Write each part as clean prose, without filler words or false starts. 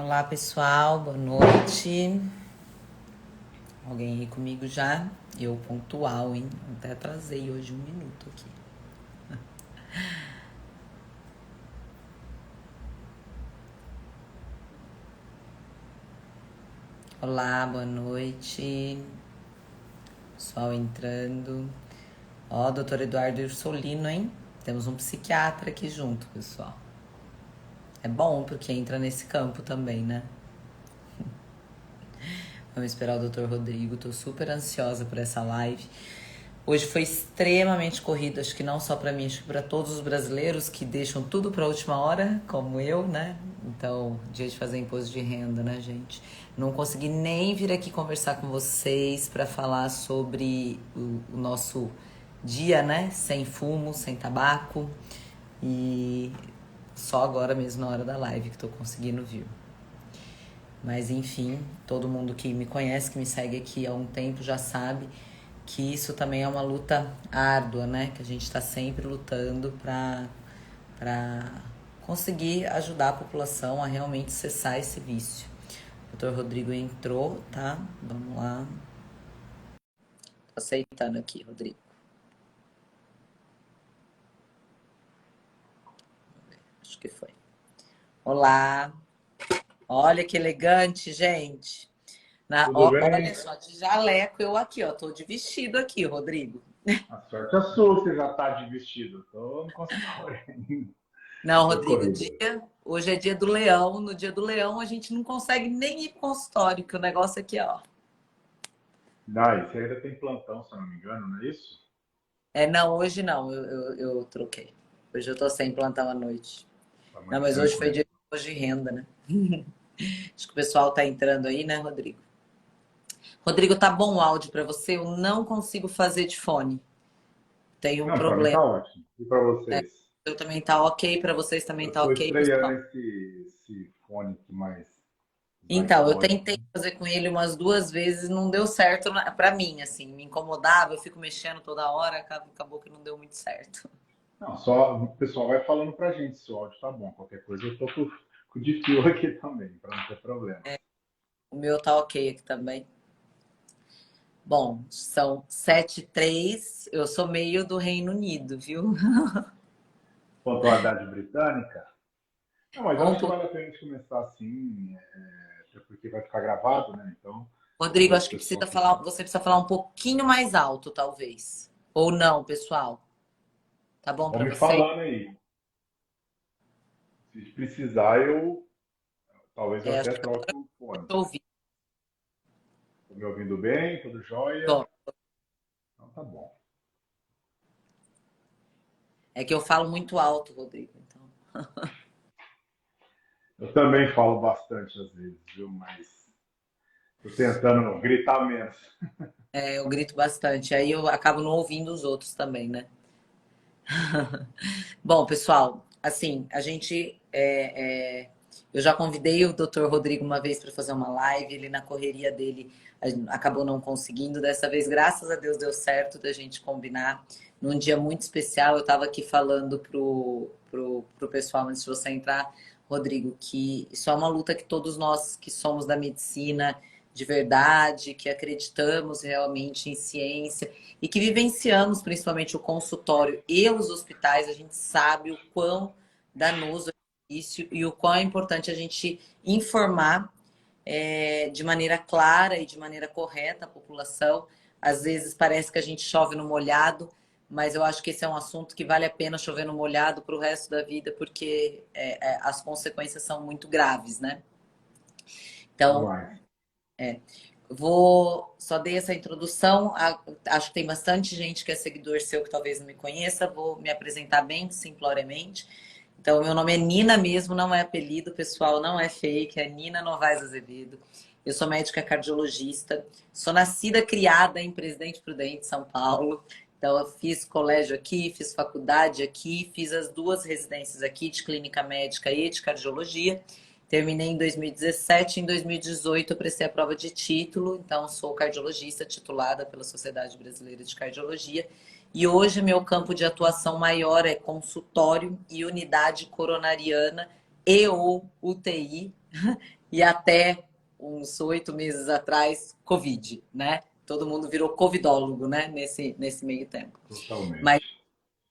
Olá, pessoal, boa noite. Alguém aí comigo já? Eu pontual, hein? Até atrasei hoje 1 minuto aqui. Olá, boa noite. Pessoal entrando. Ó, doutor Eduardo Ursolino, hein? Temos um psiquiatra aqui junto, pessoal. É bom porque entra nesse campo também, né? Vamos esperar o doutor Rodrigo. Tô super ansiosa por essa live. Hoje foi extremamente corrido, acho que não só para mim, acho que para todos os brasileiros que deixam tudo para a última hora, como eu, né? Então, dia de fazer imposto de renda, né, gente? Não consegui nem vir aqui conversar com vocês para falar sobre o nosso dia, né? Sem fumo, sem tabaco. E só agora mesmo na hora da live que tô conseguindo vir. Mas enfim, todo mundo que me conhece, que me segue aqui há um tempo já sabe que isso também é uma luta árdua, né? Que a gente está sempre lutando para conseguir ajudar a população a realmente cessar esse vício. O doutor Rodrigo entrou, tá? Vamos lá. Tô aceitando aqui, Rodrigo. Acho que foi. Olá. Olha que elegante, gente. Tudo Olha bem? só, de jaleco eu aqui, ó. Tô de vestido aqui, Rodrigo. A sorte é sua, você já está de vestido. Estou no consultório. Não, Foi Rodrigo, corrido. hoje é dia do leão. No dia do leão a gente não consegue nem ir pro consultório, que o negócio aqui, ó. Daí, você ainda tem plantão, se eu não me engano, não é isso? Não, hoje não, eu troquei. Hoje eu tô sem plantão à noite. Está Não, mais mas hoje foi tranquilo. dia de renda, né? Acho que o pessoal tá entrando aí, né, Rodrigo? Rodrigo, tá bom o áudio pra você? Eu não consigo fazer de fone. Tem um Não, para mim está problema. ótimo. E para vocês? Eu também tá ok, pra vocês também Eu tá estou ok, estreando pessoal? esse fone aqui mais Então, eu fone. tentei fazer com ele umas 2 vezes, não deu certo pra mim, assim, me incomodava, eu fico mexendo toda hora, acabou que não deu muito certo. Não, só o pessoal vai falando para a gente se o áudio está bom. Qualquer coisa eu estou com o de fio aqui também, para não ter problema. O meu tá ok aqui também. Bom, são 7:03. Eu sou meio do Reino Unido, viu? Pontualidade britânica? Não, mas Um acho que pouco. vale a pena a gente começar assim, até porque vai ficar gravado, né? Então, Rodrigo, o acho que pessoal precisa que falar, você precisa falar um pouquinho mais alto, talvez. Ou não, pessoal? Tá bom vão pra me você? falando aí. Se precisar, eu talvez eu Acho até que troque o eu fone. tô ouvindo. Tô me ouvindo bem? Tudo jóia? Bom, Então tá bom. é que eu falo muito alto, Rodrigo. Então, Eu também falo bastante às vezes, viu? Mas tô tentando gritar menos. eu grito bastante. Aí eu acabo não ouvindo os outros também, né? Bom, pessoal, assim, eu já convidei o Dr. Rodrigo uma vez para fazer uma live, ele na correria dele acabou não conseguindo. Dessa vez, graças a Deus, deu certo da gente combinar. Num dia muito especial, eu estava aqui falando pro pessoal, antes de você entrar, Rodrigo, que isso é uma luta que todos nós que somos da medicina de verdade, que acreditamos realmente em ciência, e que vivenciamos principalmente o consultório e os hospitais, a gente sabe o quão danoso é isso e o quão é importante a gente informar de maneira clara e de maneira correta a população. Às vezes parece que a gente chove no molhado, mas eu acho que esse é um assunto que vale a pena chover no molhado para o resto da vida, porque as consequências são muito graves, né? Então, Demais. vou só dei essa introdução. Acho que tem bastante gente que é seguidor seu que talvez não me conheça. Vou me apresentar bem simploriamente. Então, meu nome é Nina mesmo, não é apelido, pessoal, não é fake, é Nina Novaes Azevedo. Eu sou médica cardiologista, sou nascida, criada em Presidente Prudente, São Paulo. Então, eu fiz colégio aqui, fiz faculdade aqui, fiz as 2 residências aqui de clínica médica e de cardiologia. Terminei em 2017, em 2018 eu prestei a prova de título, então sou cardiologista titulada pela Sociedade Brasileira de Cardiologia. E hoje meu campo de atuação maior é consultório e unidade coronariana e ou UTI, E até uns 8 meses atrás, Covid, né? Todo mundo virou covidólogo, né? Nesse meio tempo. Mas Totalmente.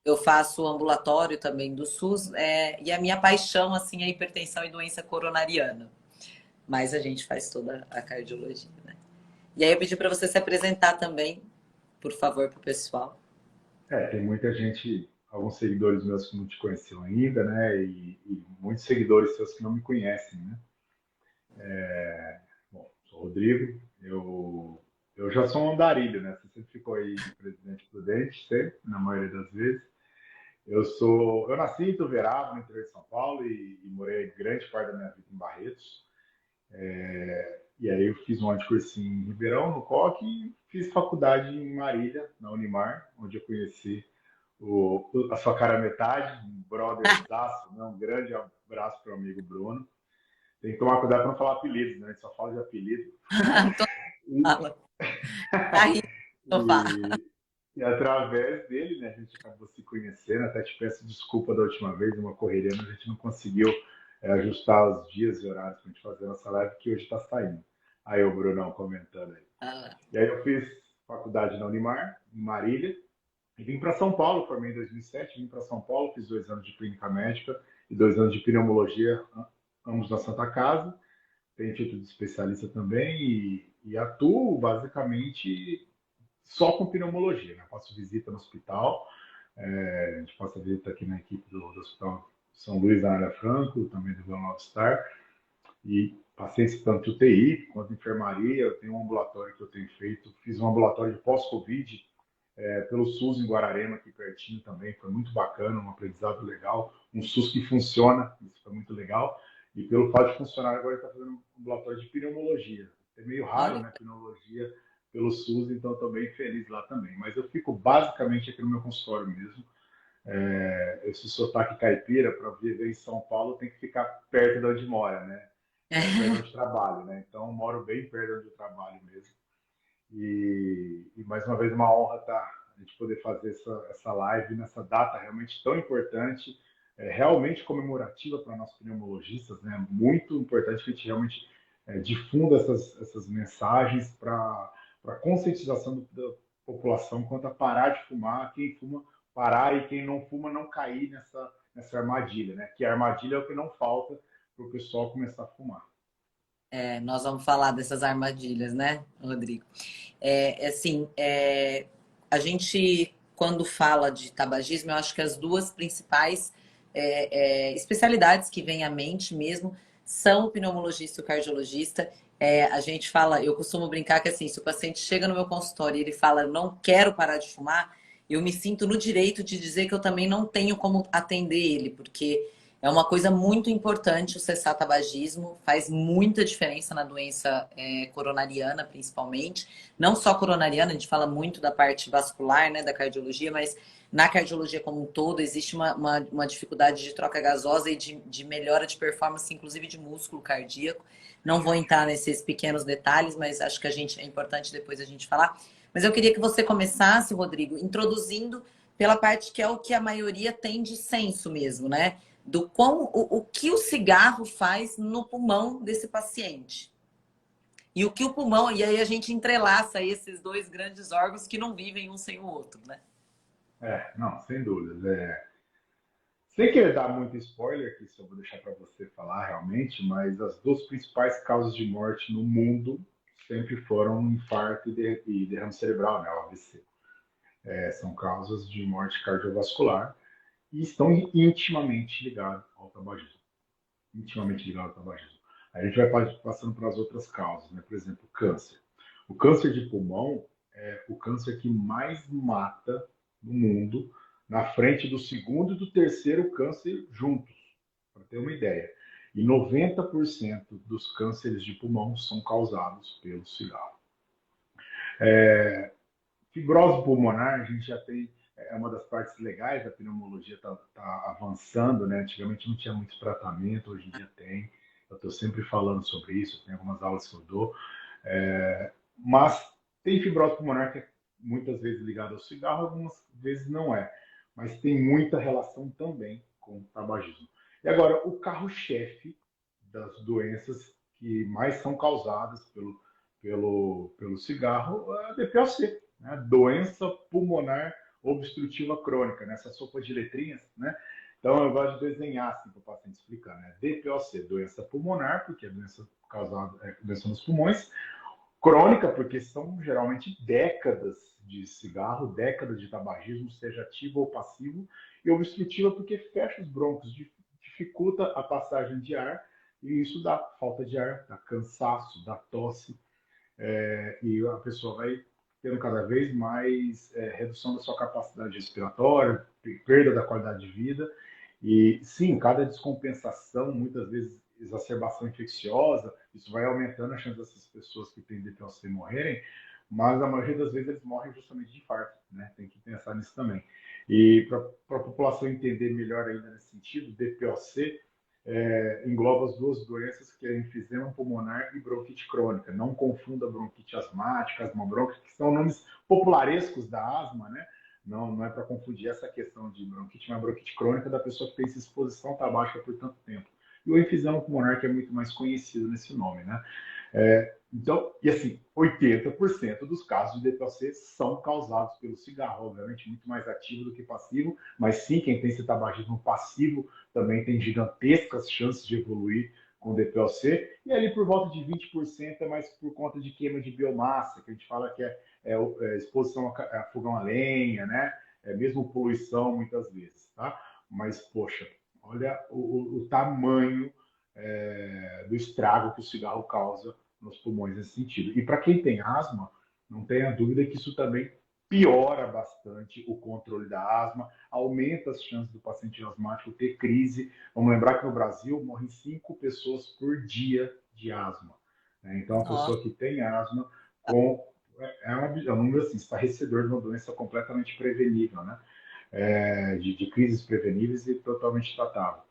eu faço ambulatório também do SUS, e a minha paixão, assim, é a hipertensão e doença coronariana. Mas a gente faz toda a cardiologia, né? E aí eu pedi para você se apresentar também, por favor, para o pessoal. Tem muita gente, alguns seguidores meus que não te conheciam ainda, né? E muitos seguidores seus que não me conhecem, né? Bom, sou o Rodrigo, eu já sou um andarilho, né? Você sempre ficou aí de Presidente Prudente, sempre, na maioria das vezes. Eu nasci em Ituverava, no interior de São Paulo, e morei grande parte da minha vida em Barretos. E aí eu fiz um cursinho em Ribeirão, no COC, e fiz faculdade em Marília, na Unimar, onde eu conheci a sua cara metade, um brotherzaço, né? Um grande abraço para o amigo Bruno. Tem que tomar cuidado para não falar apelidos, né? A gente só fala de apelido. Todo E, fala. Tá rindo no sofá. e, e através dele, né, a gente acabou se conhecendo. Até te peço desculpa da última vez, uma correria, mas a gente não conseguiu ajustar os dias e horários para a gente fazer a nossa live, que hoje está saindo. Aí o Brunão comentando aí. Ah, E aí eu fiz faculdade na Unimar, em Marília, e vim para São Paulo, formei em 2007, vim para São Paulo, fiz 2 anos de clínica médica e 2 anos de pneumologia, ambos na Santa Casa. Tenho título de especialista também e atuo basicamente só com pneumologia, né? Faço visita no hospital, a gente passa visita aqui na equipe do Hospital São Luís da Área Franco, também do Vila Nova Star, e pacientes tanto de UTI quanto de enfermaria. Eu tenho um ambulatório que eu tenho feito, fiz um ambulatório de pós-Covid pelo SUS em Guararema, aqui pertinho também, foi muito bacana, um aprendizado legal, um SUS que funciona, isso foi muito legal, e pelo fato de funcionar, agora está fazendo um ambulatório de pneumologia. É meio raro, olha, né, pneumologia pelo SUS, então estou bem feliz lá também. Mas eu fico basicamente aqui no meu consultório mesmo. Esse sotaque caipira, para viver em São Paulo, tem que ficar perto de onde mora, né? Perto de onde trabalho, né? Então, eu moro bem perto de onde eu trabalho mesmo. E mais uma vez, uma honra a gente poder fazer essa live nessa data realmente tão importante, realmente comemorativa para nós pneumologistas, né? Muito importante que a gente realmente difunda essas mensagens para a conscientização da população quanto a parar de fumar, quem fuma parar e quem não fuma não cair nessa armadilha, né? Que a armadilha é o que não falta para o pessoal começar a fumar. nós vamos falar dessas armadilhas, né, Rodrigo? Assim, a gente, quando fala de tabagismo, eu acho que as duas principais especialidades que vêm à mente mesmo são o pneumologista e o cardiologista. A gente fala, eu costumo brincar que assim, se o paciente chega no meu consultório e ele fala, eu não quero parar de fumar, eu me sinto no direito de dizer que eu também não tenho como atender ele, porque é uma coisa muito importante o cessar tabagismo, faz muita diferença na doença coronariana, principalmente. Não só coronariana, a gente fala muito da parte vascular, né, da cardiologia, mas na cardiologia como um todo existe uma dificuldade de troca gasosa e de melhora de performance, inclusive de músculo cardíaco. Não vou entrar nesses pequenos detalhes, mas acho que é importante depois a gente falar. Mas eu queria que você começasse, Rodrigo, introduzindo pela parte que é o que a maioria tem de senso mesmo, né? Do o que o cigarro faz no pulmão desse paciente. E o que o pulmão, e aí a gente entrelaça esses dois grandes órgãos que não vivem um sem o outro, né? Não, sem dúvidas. Sem querer dar muito spoiler, que isso eu vou deixar para você falar realmente, mas as duas principais causas de morte no mundo sempre foram infarto e derrame cerebral, né, o AVC. São causas de morte cardiovascular e estão intimamente ligadas ao tabagismo. Intimamente ligadas ao tabagismo. A gente vai passando para as outras causas, né? Por exemplo, câncer. O câncer de pulmão é o câncer que mais mata no mundo, na frente do segundo e do terceiro câncer juntos, para ter uma ideia. E 90% dos cânceres de pulmão são causados pelo cigarro. Fibrose pulmonar, a gente já tem, é uma das partes legais da pneumologia, está avançando, né? Antigamente não tinha muito tratamento, hoje em dia tem. Eu estou sempre falando sobre isso, tem algumas aulas que eu dou. Mas tem fibrose pulmonar que é muitas vezes ligada ao cigarro, algumas vezes não é. Mas tem muita relação também com o tabagismo. E agora, o carro-chefe das doenças que mais são causadas pelo cigarro, a DPOC, né? Doença pulmonar obstrutiva crônica, nessa sopa de letrinhas, né? Então eu gosto de desenhar assim para o paciente explicar, né? DPOC, doença pulmonar, porque é doença causada, doença nos pulmões, crônica, porque são geralmente décadas de cigarro, décadas de tabagismo, seja ativo ou passivo, e obstrutiva porque fecha os brônquios, dificulta a passagem de ar, e isso dá falta de ar, dá cansaço, dá tosse, e a pessoa vai tendo cada vez mais redução da sua capacidade respiratória, perda da qualidade de vida, e sim, cada descompensação, muitas vezes exacerbação infecciosa, isso vai aumentando a chance dessas pessoas que têm DPOC morrerem, mas a maioria das vezes eles morrem justamente de infarto, né? Tem que pensar nisso também. E para a população entender melhor ainda nesse sentido, DPOC engloba as duas doenças que é enfisema pulmonar e bronquite crônica. Não confunda bronquite asmática, asma brônquica, que são nomes popularescos da asma, né? Não é para confundir essa questão de bronquite, mas bronquite crônica da pessoa que tem essa exposição tabágica por tanto tempo. E o enfisema pulmonar, que é muito mais conhecido nesse nome, né? Então, e assim, 80% dos casos de DPOC são causados pelo cigarro, obviamente muito mais ativo do que passivo, mas sim, quem tem esse tabagismo passivo também tem gigantescas chances de evoluir com DPOC, e ali por volta de 20% é mais por conta de queima de biomassa, que a gente fala que é exposição a fogão a lenha, né? Mesmo poluição muitas vezes, tá? Mas, poxa, olha o tamanho do estrago que o cigarro causa nos pulmões nesse sentido. E para quem tem asma, não tenha dúvida que isso também piora bastante o controle da asma, aumenta as chances do paciente asmático ter crise. Vamos lembrar que no Brasil morrem 5 pessoas por dia de asma, né? Então, a Nossa. pessoa que tem asma é um número assim, estarrecedor de uma doença completamente prevenível, né? De crises preveníveis e totalmente tratável.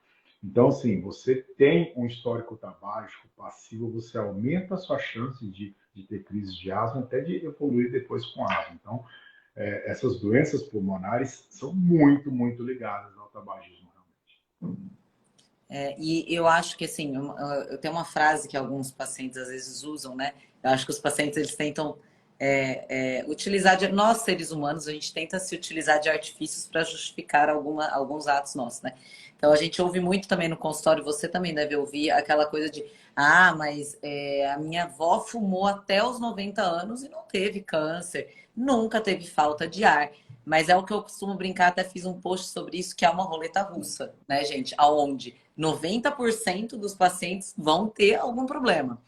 Então, assim, você tem um histórico tabágico passivo, você aumenta a sua chance de ter crise de asma, até de evoluir depois com asma. Então, essas doenças pulmonares são muito, muito ligadas ao tabagismo, realmente. E eu acho que, assim, eu tenho uma frase que alguns pacientes às vezes usam, né? Eu acho que os pacientes, eles tentam utilizar, nós seres humanos, a gente tenta se utilizar de artifícios para justificar alguns atos nossos, né? Então, a gente ouve muito também no consultório, você também deve ouvir aquela coisa de, mas a minha avó fumou até os 90 anos e não teve câncer, nunca teve falta de ar. Mas é o que eu costumo brincar, até fiz um post sobre isso, que é uma roleta russa, né, gente? Aonde 90% dos pacientes vão ter algum problema.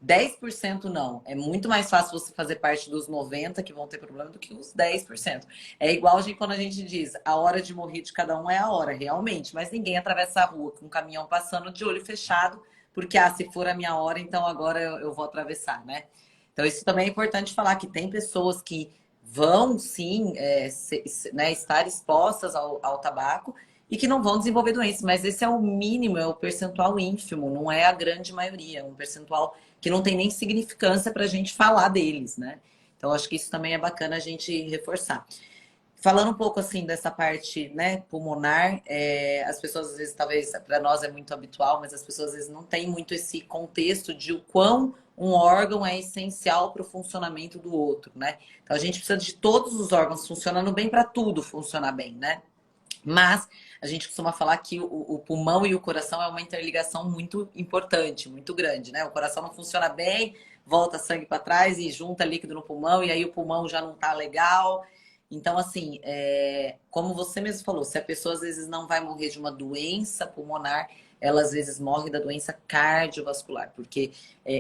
10% não. É muito mais fácil você fazer parte dos 90% que vão ter problema do que os 10%. É igual quando a gente diz, a hora de morrer de cada um é a hora, realmente. Mas ninguém atravessa a rua com um caminhão passando de olho fechado, porque, se for a minha hora, então agora eu vou atravessar, né? Então, isso também é importante falar, que tem pessoas que vão, sim, né, estar expostas ao tabaco, e que não vão desenvolver doenças, mas esse é o mínimo, é o percentual ínfimo, não é a grande maioria, é um percentual que não tem nem significância para a gente falar deles, né? Então, acho que isso também é bacana a gente reforçar. Falando um pouco assim dessa parte, né, pulmonar, as pessoas às vezes, talvez para nós é muito habitual, mas as pessoas às vezes não têm muito esse contexto de o quão um órgão é essencial para o funcionamento do outro, né? Então a gente precisa de todos os órgãos funcionando bem para tudo funcionar bem, né? Mas a gente costuma falar que o pulmão e o coração é uma interligação muito importante, muito grande, né? O coração não funciona bem, volta sangue para trás e junta líquido no pulmão, e aí o pulmão já não tá legal. Então, assim, como você mesmo falou, se a pessoa às vezes não vai morrer de uma doença pulmonar, ela às vezes morre da doença cardiovascular, porque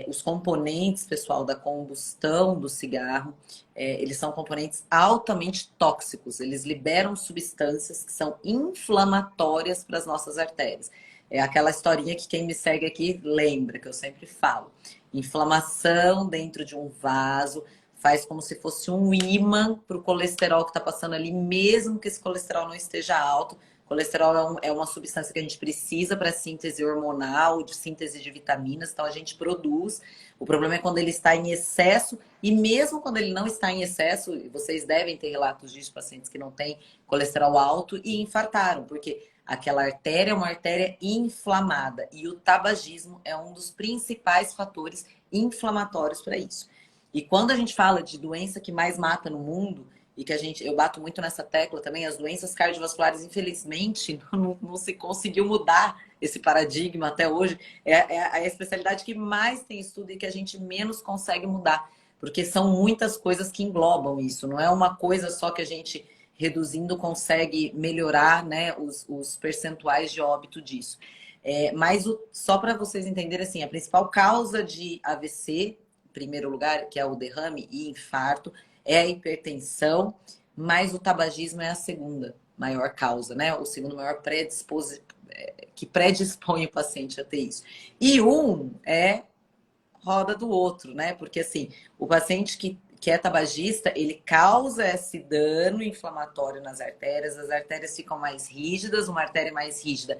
os componentes, pessoal, da combustão do cigarro, eles são componentes altamente tóxicos. Eles liberam substâncias que são inflamatórias para as nossas artérias. É aquela historinha que quem me segue aqui lembra, que eu sempre falo. Inflamação dentro de um vaso faz como se fosse um ímã para o colesterol que está passando ali, mesmo que esse colesterol não esteja alto. Colesterol é uma substância que a gente precisa para síntese hormonal, de síntese de vitaminas, então a gente produz. O problema é quando ele está em excesso, e mesmo quando ele não está em excesso, vocês devem ter relatos disso, pacientes que não têm colesterol alto e infartaram, porque Aquela artéria é uma artéria inflamada e o tabagismo é um dos principais fatores inflamatórios para isso. E quando a gente fala de doença que mais mata no mundo, e que eu bato muito nessa tecla também, as doenças cardiovasculares, infelizmente, não se conseguiu mudar esse paradigma até hoje. É a especialidade que mais tem estudo e que a gente menos consegue mudar, porque são muitas coisas que englobam isso. Não é uma coisa só que a gente, reduzindo, consegue melhorar, né, os percentuais de óbito disso. Mas só para vocês entenderem, assim, a principal causa de AVC, em primeiro lugar, que é o derrame e infarto, é a hipertensão, mas o tabagismo é a segunda maior causa, né? O segundo maior que predispõe o paciente a ter isso. E um é roda do outro, né? Porque assim, o paciente que é tabagista, ele causa esse dano inflamatório nas artérias, as artérias ficam mais rígidas, uma artéria mais rígida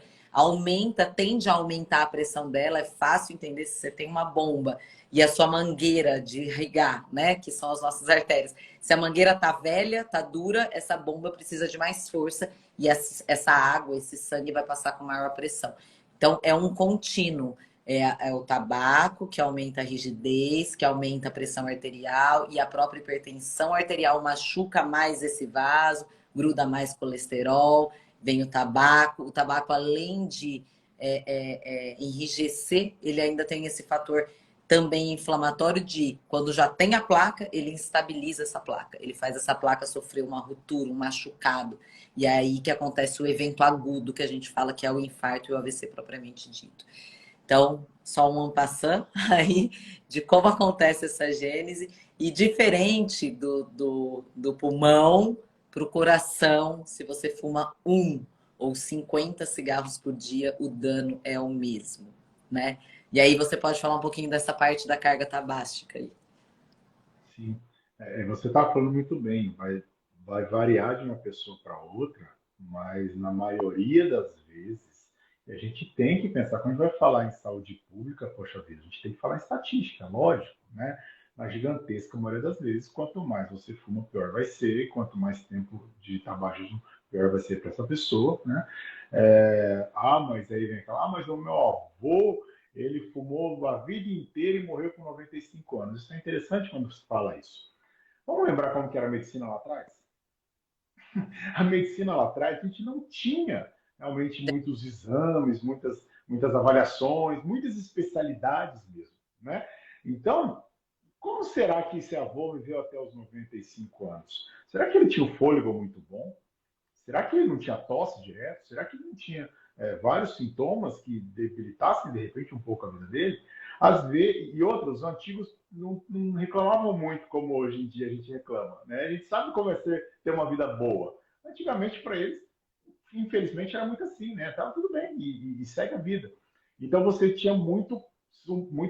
tende a aumentar a pressão dela, é fácil entender se você tem uma bomba e a sua mangueira de irrigar, né, que são as nossas artérias. Se a mangueira tá velha, tá dura, essa bomba precisa de mais força e essa água, esse sangue vai passar com maior pressão. Então, é um contínuo. É o tabaco, que aumenta a rigidez, que aumenta a pressão arterial e a própria hipertensão arterial machuca mais esse vaso, gruda mais colesterol, vem o tabaco além de enrijecer, ele ainda tem esse fator também inflamatório de, quando já tem a placa, ele instabiliza essa placa, ele faz essa placa sofrer uma ruptura, um machucado, e é aí que acontece o evento agudo, que a gente fala que é o infarto e o AVC propriamente dito. Então, só um en passant aí de como acontece essa gênese e diferente do pulmão para o coração, se você fuma 1 ou 50 cigarros por dia, o dano é o mesmo, né? E aí você pode falar um pouquinho dessa parte da carga tabástica aí. Sim. Você está falando muito bem, vai variar de uma pessoa para outra, mas na maioria das vezes, a gente tem que pensar, quando a gente vai falar em saúde pública, poxa vida, a gente tem que falar em estatística, lógico, né? Na gigantesca maioria das vezes, quanto mais você fuma, pior vai ser, quanto mais tempo de tabagismo, pior vai ser para essa pessoa, né? Mas aí vem aquela, mas o meu avô, ele fumou a vida inteira e morreu com 95 anos. Isso é interessante quando se fala isso. Vamos lembrar como que era a medicina lá atrás? A medicina lá atrás, a gente não tinha realmente muitos exames, muitas avaliações, muitas especialidades mesmo, né? Então, como será que esse avô viveu até os 95 anos? Será que ele tinha um fôlego muito bom? Será que ele não tinha tosse direto? Será que ele não tinha vários sintomas que debilitassem de repente um pouco a vida dele? Às vezes, e outros, os antigos não reclamavam muito como hoje em dia a gente reclama. Né? A gente sabe como é ter uma vida boa. Antigamente, para eles, infelizmente, era muito assim, né? Tava tudo bem e segue a vida. Então você tinha muito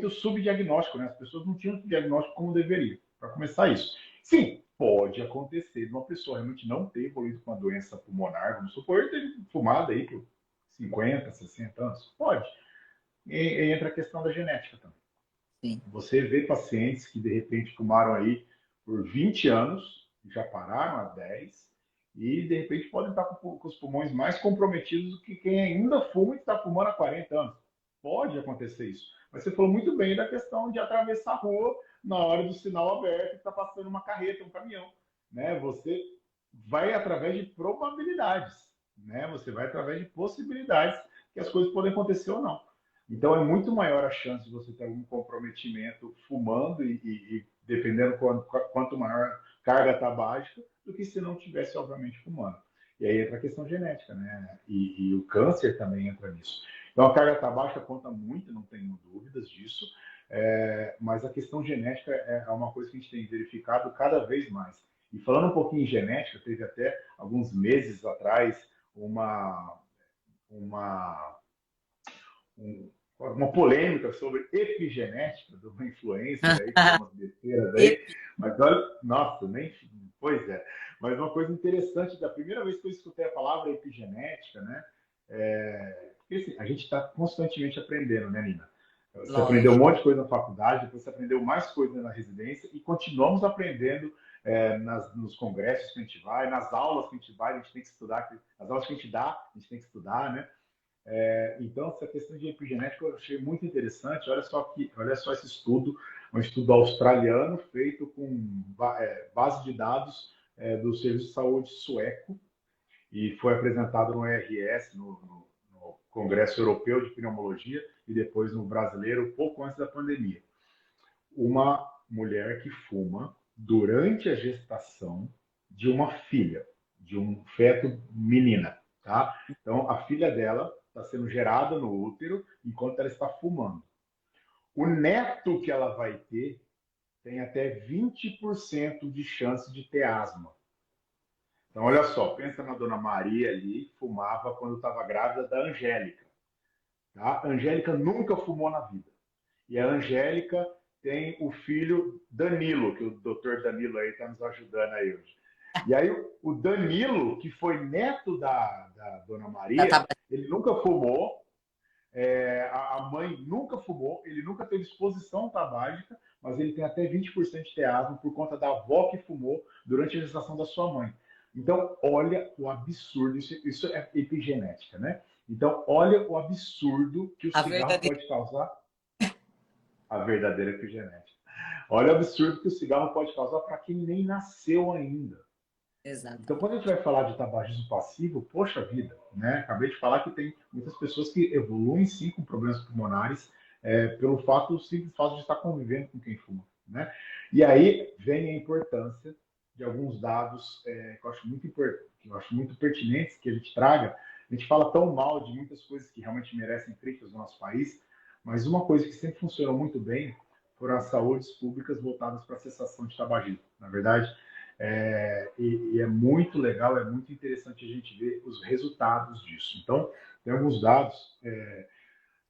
subdiagnóstico, né? As pessoas não tinham diagnóstico como deveria. Para começar isso. Sim, pode acontecer de uma pessoa realmente não ter evoluído com uma doença pulmonar, vamos supor, ter fumado aí por 50, 60 anos. Pode. E entra a questão da genética também. Sim. Você vê pacientes que de repente fumaram aí por 20 anos, já pararam há 10, e de repente podem estar com os pulmões mais comprometidos do que quem ainda fuma e está fumando há 40 anos. Pode acontecer isso. Mas você falou muito bem da questão de atravessar a rua na hora do sinal aberto e está passando uma carreta, um caminhão. Né? Você vai através de probabilidades. Né? Você vai através de possibilidades que as coisas podem acontecer ou não. Então é muito maior a chance de você ter algum comprometimento fumando e dependendo quanto maior carga tabágica, do que se não tivesse, obviamente, fumando. E aí entra a questão genética, né? E o câncer também entra nisso. Então a carga tabágica conta muito, não tenho dúvidas disso, mas a questão genética é uma coisa que a gente tem verificado cada vez mais. E falando um pouquinho em genética, teve até alguns meses atrás uma uma polêmica sobre epigenética de uma influencer aí, que falou umas besteiras aí, mas olha, nossa, nem, pois é, mas uma coisa interessante, da primeira vez que eu escutei a palavra epigenética, né, porque assim, a gente está constantemente aprendendo, né, Nina? Você aprendeu um Lógico. monte de coisa na faculdade, depois você aprendeu mais coisas na residência e continuamos aprendendo nos congressos que a gente vai, nas aulas que a gente vai, a gente tem que estudar, as aulas que a gente dá, a gente tem que estudar, né? Então, essa questão de epigenética eu achei muito interessante. Olha só esse estudo, um estudo australiano feito com base de dados do Serviço de Saúde sueco e foi apresentado no ERS, no Congresso Europeu de Pneumologia, e depois no brasileiro, pouco antes da pandemia. Uma mulher que fuma durante a gestação de uma filha, de um feto menina, tá? Então, a filha dela está sendo gerada no útero enquanto ela está fumando. O neto que ela vai ter tem até 20% de chance de ter asma. Então, olha só, pensa na dona Maria ali, fumava quando estava grávida da Angélica. Tá? A Angélica nunca fumou na vida. E a Angélica tem o filho Danilo, que o doutor Danilo aí está nos ajudando aí hoje. E aí o Danilo, que foi neto da dona Maria, ele nunca fumou, a mãe nunca fumou, ele nunca teve exposição tabágica, mas ele tem até 20% de asma por conta da avó que fumou durante a gestação da sua mãe. Então, olha o absurdo, isso é epigenética, né? Então, olha o absurdo que o cigarro pode causar. A verdadeira epigenética. Olha o absurdo que o cigarro pode causar para quem nem nasceu ainda. Exatamente. Então, quando a gente vai falar de tabagismo passivo, poxa vida, né? Acabei de falar que tem muitas pessoas que evoluem sim com problemas pulmonares pelo simples fato de estar convivendo com quem fuma, né? E aí vem a importância de alguns dados que eu acho muito importante, que eu acho muito pertinentes que a gente traga. A gente fala tão mal de muitas coisas que realmente merecem críticas no nosso país, mas uma coisa que sempre funcionou muito bem foram as saúdes públicas voltadas para a cessação de tabagismo. Na verdade, e é muito legal, é muito interessante a gente ver os resultados disso. Então, tem alguns dados.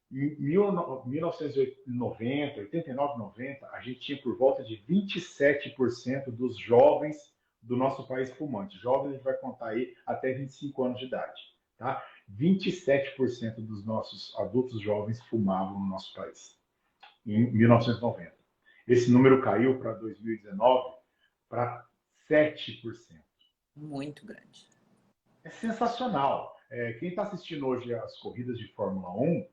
Em 1990, 89, 90, a gente tinha por volta de 27% dos jovens do nosso país fumantes. Jovens, a gente vai contar aí até 25 anos de idade. Tá? 27% dos nossos adultos jovens fumavam no nosso país, em 1990. Esse número caiu para 2019 para 7%. Muito grande. É sensacional. Quem está assistindo hoje as corridas de Fórmula 1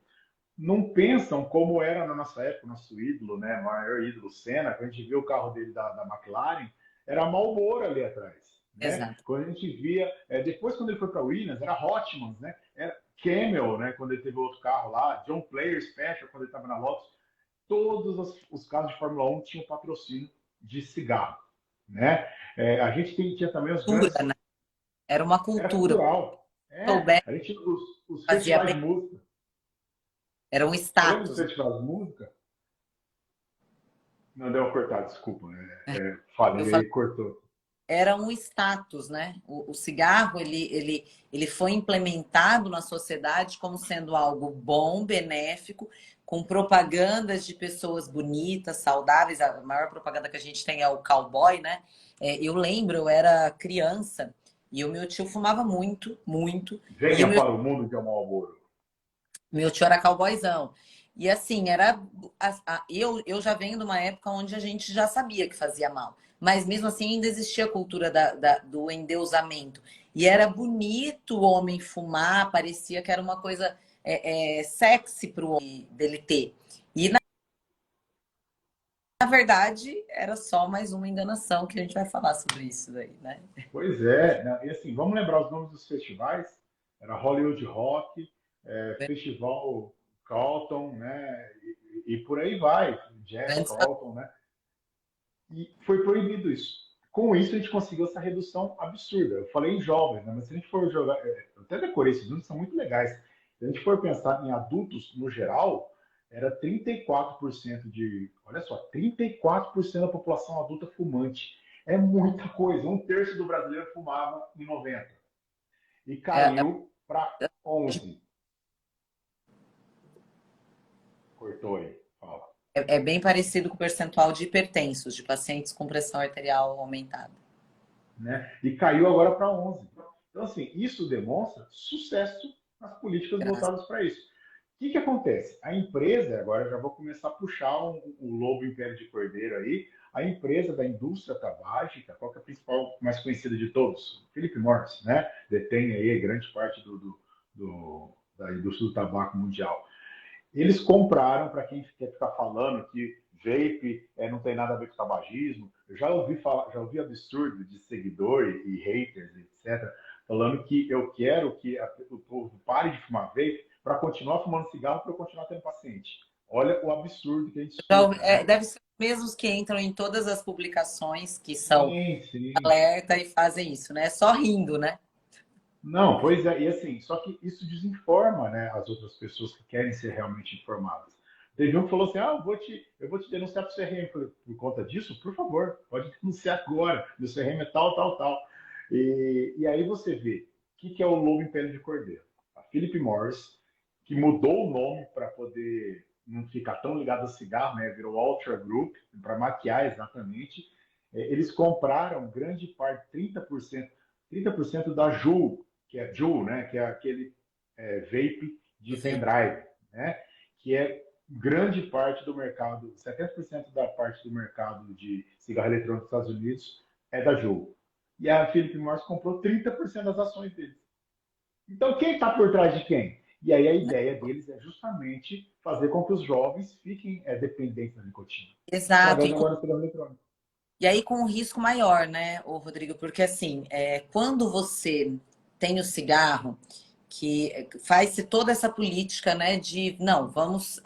não pensam como era na nossa época, nosso ídolo, né? O maior ídolo, Senna, quando a gente vê o carro dele da McLaren, era Marlboro ali atrás. Né? Exato. Quando a gente via, depois quando ele foi para Williams, era Hotmans, né? Era Camel, né? Quando ele teve outro carro lá, John Player Special, quando ele estava na Lotus, todos os carros de Fórmula 1 tinham patrocínio de cigarro. Né? A gente tinha também os Cultura, grandes. né? Era uma Era cultura. cultural. A gente tinha os festivais de música. Era um Você lembra dos status. festivais de música? Não, deu uma cortada, desculpa. Falei aí, cortou. Era um status, né? O cigarro, ele foi implementado na sociedade como sendo algo bom, benéfico, com propagandas de pessoas bonitas, saudáveis. A maior propaganda que a gente tem é o cowboy, né? Eu lembro, eu era criança e o meu tio fumava muito, muito. Venha para o mundo de Marlboro. Meu tio era cowboyzão. E assim, eu já venho de uma época onde a gente já sabia que fazia mal. Mas mesmo assim ainda existia a cultura do endeusamento. E era bonito o homem fumar, parecia que era uma coisa sexy para o homem dele ter. E na verdade era só mais uma enganação que a gente vai falar sobre isso daí, né? Pois é. E assim, vamos lembrar os nomes dos festivais? Era Hollywood Rock, Festival Carlton, né? E por aí vai, Jazz Carlton, né? E foi proibido isso. Com isso, a gente conseguiu essa redução absurda. Eu falei em jovens, né? Mas se a gente for jogar. Eu até decorei esses números, são muito legais. Se a gente for pensar em adultos no geral, era 34% de. Olha só, 34% da população adulta fumante. É muita coisa. Um terço do brasileiro fumava em 90. E caiu para 11. Cortou aí. Fala. É bem parecido com o percentual de hipertensos, de pacientes com pressão arterial aumentada. Né? E caiu agora para 11. Então, assim, isso demonstra sucesso nas políticas voltadas para isso. que acontece? A empresa, agora eu já vou começar a puxar o lobo em pele de cordeiro aí, a empresa da indústria tabágica, qual que é a principal, mais conhecida de todos? Philip Morris, né? Detém aí grande parte da indústria do tabaco mundial. Eles compraram, para quem quer ficar falando que vape não tem nada a ver com tabagismo, eu já ouvi falar, já ouvi absurdo de seguidor e haters, etc., falando que eu quero que o povo pare de fumar vape para continuar fumando cigarro para eu continuar tendo paciente. Olha o absurdo que a gente Então, escuta, né? deve ser os mesmos que entram em todas as publicações que são Sim, sim. alerta e fazem isso, né? Só rindo, né? Não, pois é, e assim, só que isso desinforma, né, as outras pessoas que querem ser realmente informadas. Teve um que falou assim: eu vou te denunciar para o CRM por conta disso, por favor, pode denunciar agora, meu CRM é tal, tal, tal. E aí você vê o que é o lobo em pele de cordeiro. A Philip Morris, que mudou o nome para poder não ficar tão ligado ao cigarro, né, virou Ultra Group, para maquiar exatamente. Eles compraram grande parte, 30% da Juul, que é Juul, né, que é aquele vape de Do vape. pendrive, né, que é grande parte do mercado, 70% da parte do mercado de cigarro eletrônico dos Estados Unidos é da Juul. E a Philip Morris comprou 30% das ações deles. Então, quem está por trás de quem? E aí a ideia deles é justamente fazer com que os jovens fiquem dependentes da nicotina, Exato. através do negócio do cigarro eletrônico. E aí com um risco maior, né, ô Rodrigo? Porque assim, quando você tem o cigarro, que faz-se toda essa política, né, de não, vamos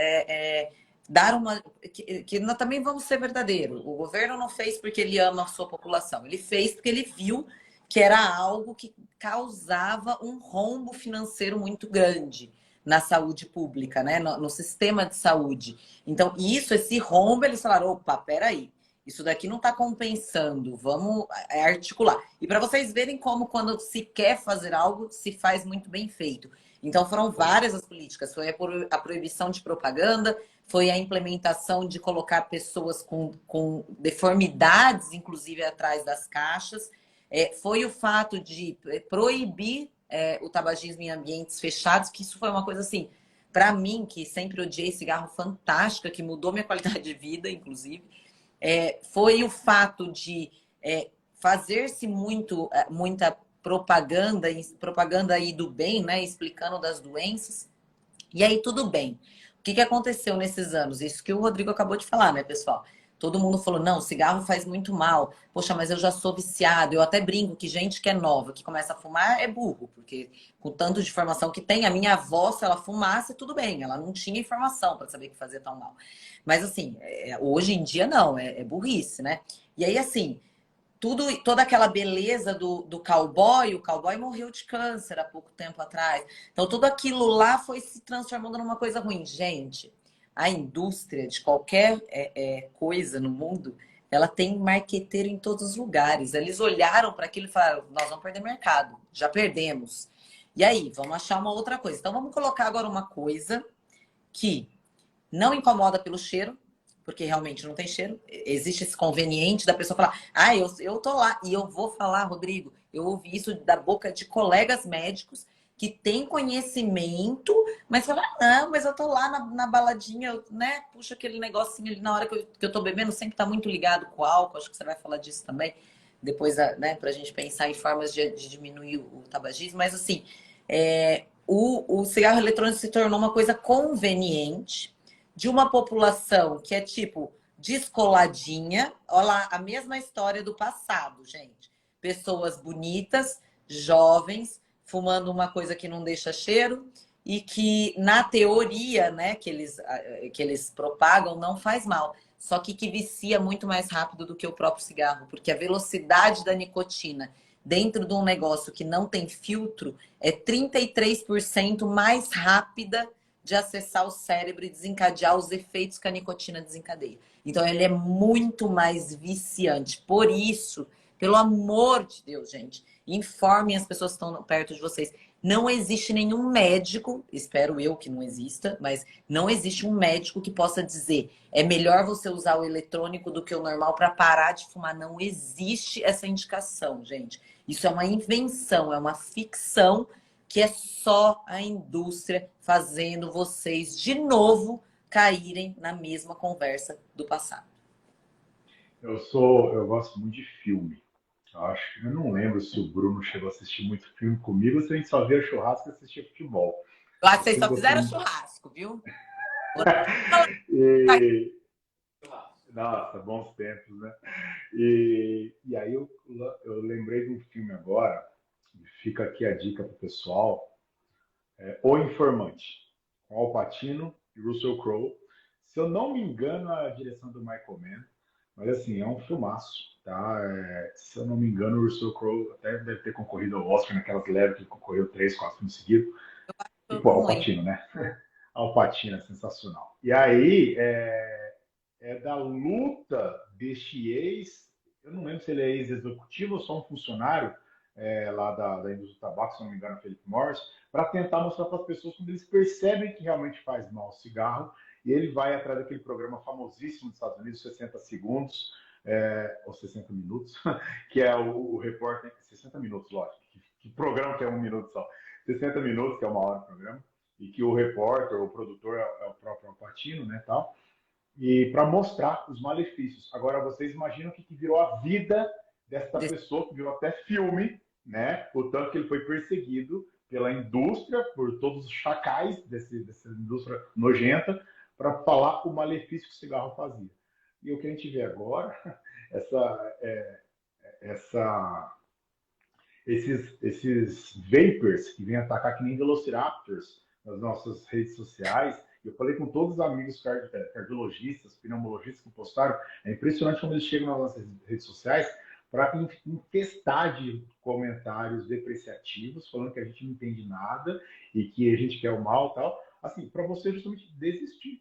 dar uma. Que nós também vamos ser verdadeiros. O governo não fez porque ele ama a sua população, ele fez porque ele viu que era algo que causava um rombo financeiro muito grande na saúde pública, né, no sistema de saúde. Então, esse rombo, eles falaram: opa, peraí. Isso daqui não está compensando, vamos articular. E para vocês verem como, quando se quer fazer algo, se faz muito bem feito. Então, foram várias as políticas. Foi a proibição de propaganda, foi a implementação de colocar pessoas com deformidades, inclusive, atrás das caixas. Foi o fato de proibir o tabagismo em ambientes fechados, que isso foi uma coisa assim, para mim, que sempre odiei cigarro, fantástica, que mudou minha qualidade de vida, inclusive. Foi o fato de fazer-se muita propaganda aí do bem, né? Explicando das doenças. E aí, tudo bem. O que aconteceu nesses anos? Isso que o Rodrigo acabou de falar, né, pessoal? Todo mundo falou: não, cigarro faz muito mal. Poxa, mas eu já sou viciado. Eu até brinco que gente que é nova, que começa a fumar, é burro, porque com tanto de informação que tem, a minha avó, se ela fumasse, tudo bem, ela não tinha informação para saber que fazia tão mal. Mas assim, hoje em dia não, é burrice, né? E aí, assim, toda aquela beleza do cowboy, o cowboy morreu de câncer há pouco tempo atrás. Então, tudo aquilo lá foi se transformando numa coisa ruim. Gente, a indústria de qualquer coisa no mundo, ela tem marqueteiro em todos os lugares. Eles olharam para aquilo e falaram: nós vamos perder mercado, já perdemos. E aí, vamos achar uma outra coisa. Então, vamos colocar agora uma coisa que não incomoda pelo cheiro, porque realmente não tem cheiro. Existe esse conveniente da pessoa falar: ah, eu tô lá. E eu vou falar, Rodrigo, eu ouvi isso da boca de colegas médicos que têm conhecimento, mas falam: ah, não, mas eu tô lá na baladinha, né? Puxa aquele negocinho ali na hora que eu tô bebendo, sempre tá muito ligado com o álcool. Acho que você vai falar disso também, depois, né, pra gente pensar em formas de diminuir o tabagismo. Mas assim, o cigarro eletrônico se tornou uma coisa conveniente de uma população que é tipo descoladinha. Olha lá, a mesma história do passado, gente. Pessoas bonitas, jovens, fumando uma coisa que não deixa cheiro e que, na teoria, né, que eles propagam, não faz mal. Só que vicia muito mais rápido do que o próprio cigarro, porque a velocidade da nicotina dentro de um negócio que não tem filtro é 33% mais rápida de acessar o cérebro e desencadear os efeitos que a nicotina desencadeia. Então, ele é muito mais viciante. Por isso, pelo amor de Deus, gente, informem as pessoas que estão perto de vocês. Não existe nenhum médico, espero eu que não exista, mas não existe um médico que possa dizer: é melhor você usar o eletrônico do que o normal para parar de fumar. Não existe essa indicação, gente. Isso é uma invenção, é uma ficção que é só a indústria fazendo vocês de novo caírem na mesma conversa do passado. Eu gosto muito de filme. Eu não lembro se o Bruno chegou a assistir muito filme comigo ou se a gente só via churrasco e assistia futebol. Eu acho que Eu vocês sempre só gostei fizeram muito. churrasco, viu? E, nossa, bons tempos, né? E aí eu lembrei de um filme agora, fica aqui a dica pro pessoal, O Informante, com Al Pacino e Russell Crowe. Se eu não me engano, a direção do Michael Mann, mas assim, é um filmaço, tá? Se eu não me engano, o Russell Crowe até deve ter concorrido ao Oscar naquelas levas que ele concorreu 3, 4 filmes seguidos. E, Eu pô, não Al lembro. Pacino, né? Al Pacino é sensacional. E aí, é da luta deste ex, eu não lembro se ele é ex-executivo ou só um funcionário lá da indústria do tabaco, se não me engano, Philip Morris, para tentar mostrar para as pessoas quando eles percebem que realmente faz mal o cigarro, e ele vai atrás daquele programa famosíssimo dos Estados Unidos, 60 segundos, ou 60 minutos, que é o repórter, 60 minutos, lógico, que programa que é 1 minuto só, 60 minutos, que é 1 hora de programa, e que o repórter, o produtor é o próprio Al Pacino, né, tal, e para mostrar os malefícios. Agora, vocês imaginam o que virou a vida desta pessoa, que virou até filme, né? O tanto que ele foi perseguido pela indústria, por todos os chacais dessa indústria nojenta, para falar o malefício que o cigarro fazia. E o que a gente vê agora, essa, essa, esses vapors que vêm atacar que nem velociraptors nas nossas redes sociais. Eu falei com todos os amigos cardiologistas, pneumologistas que postaram. É impressionante como eles chegam nas nossas redes sociais para infestar de comentários depreciativos, falando que a gente não entende nada e que a gente quer o mal e tal. Assim, para você justamente desistir.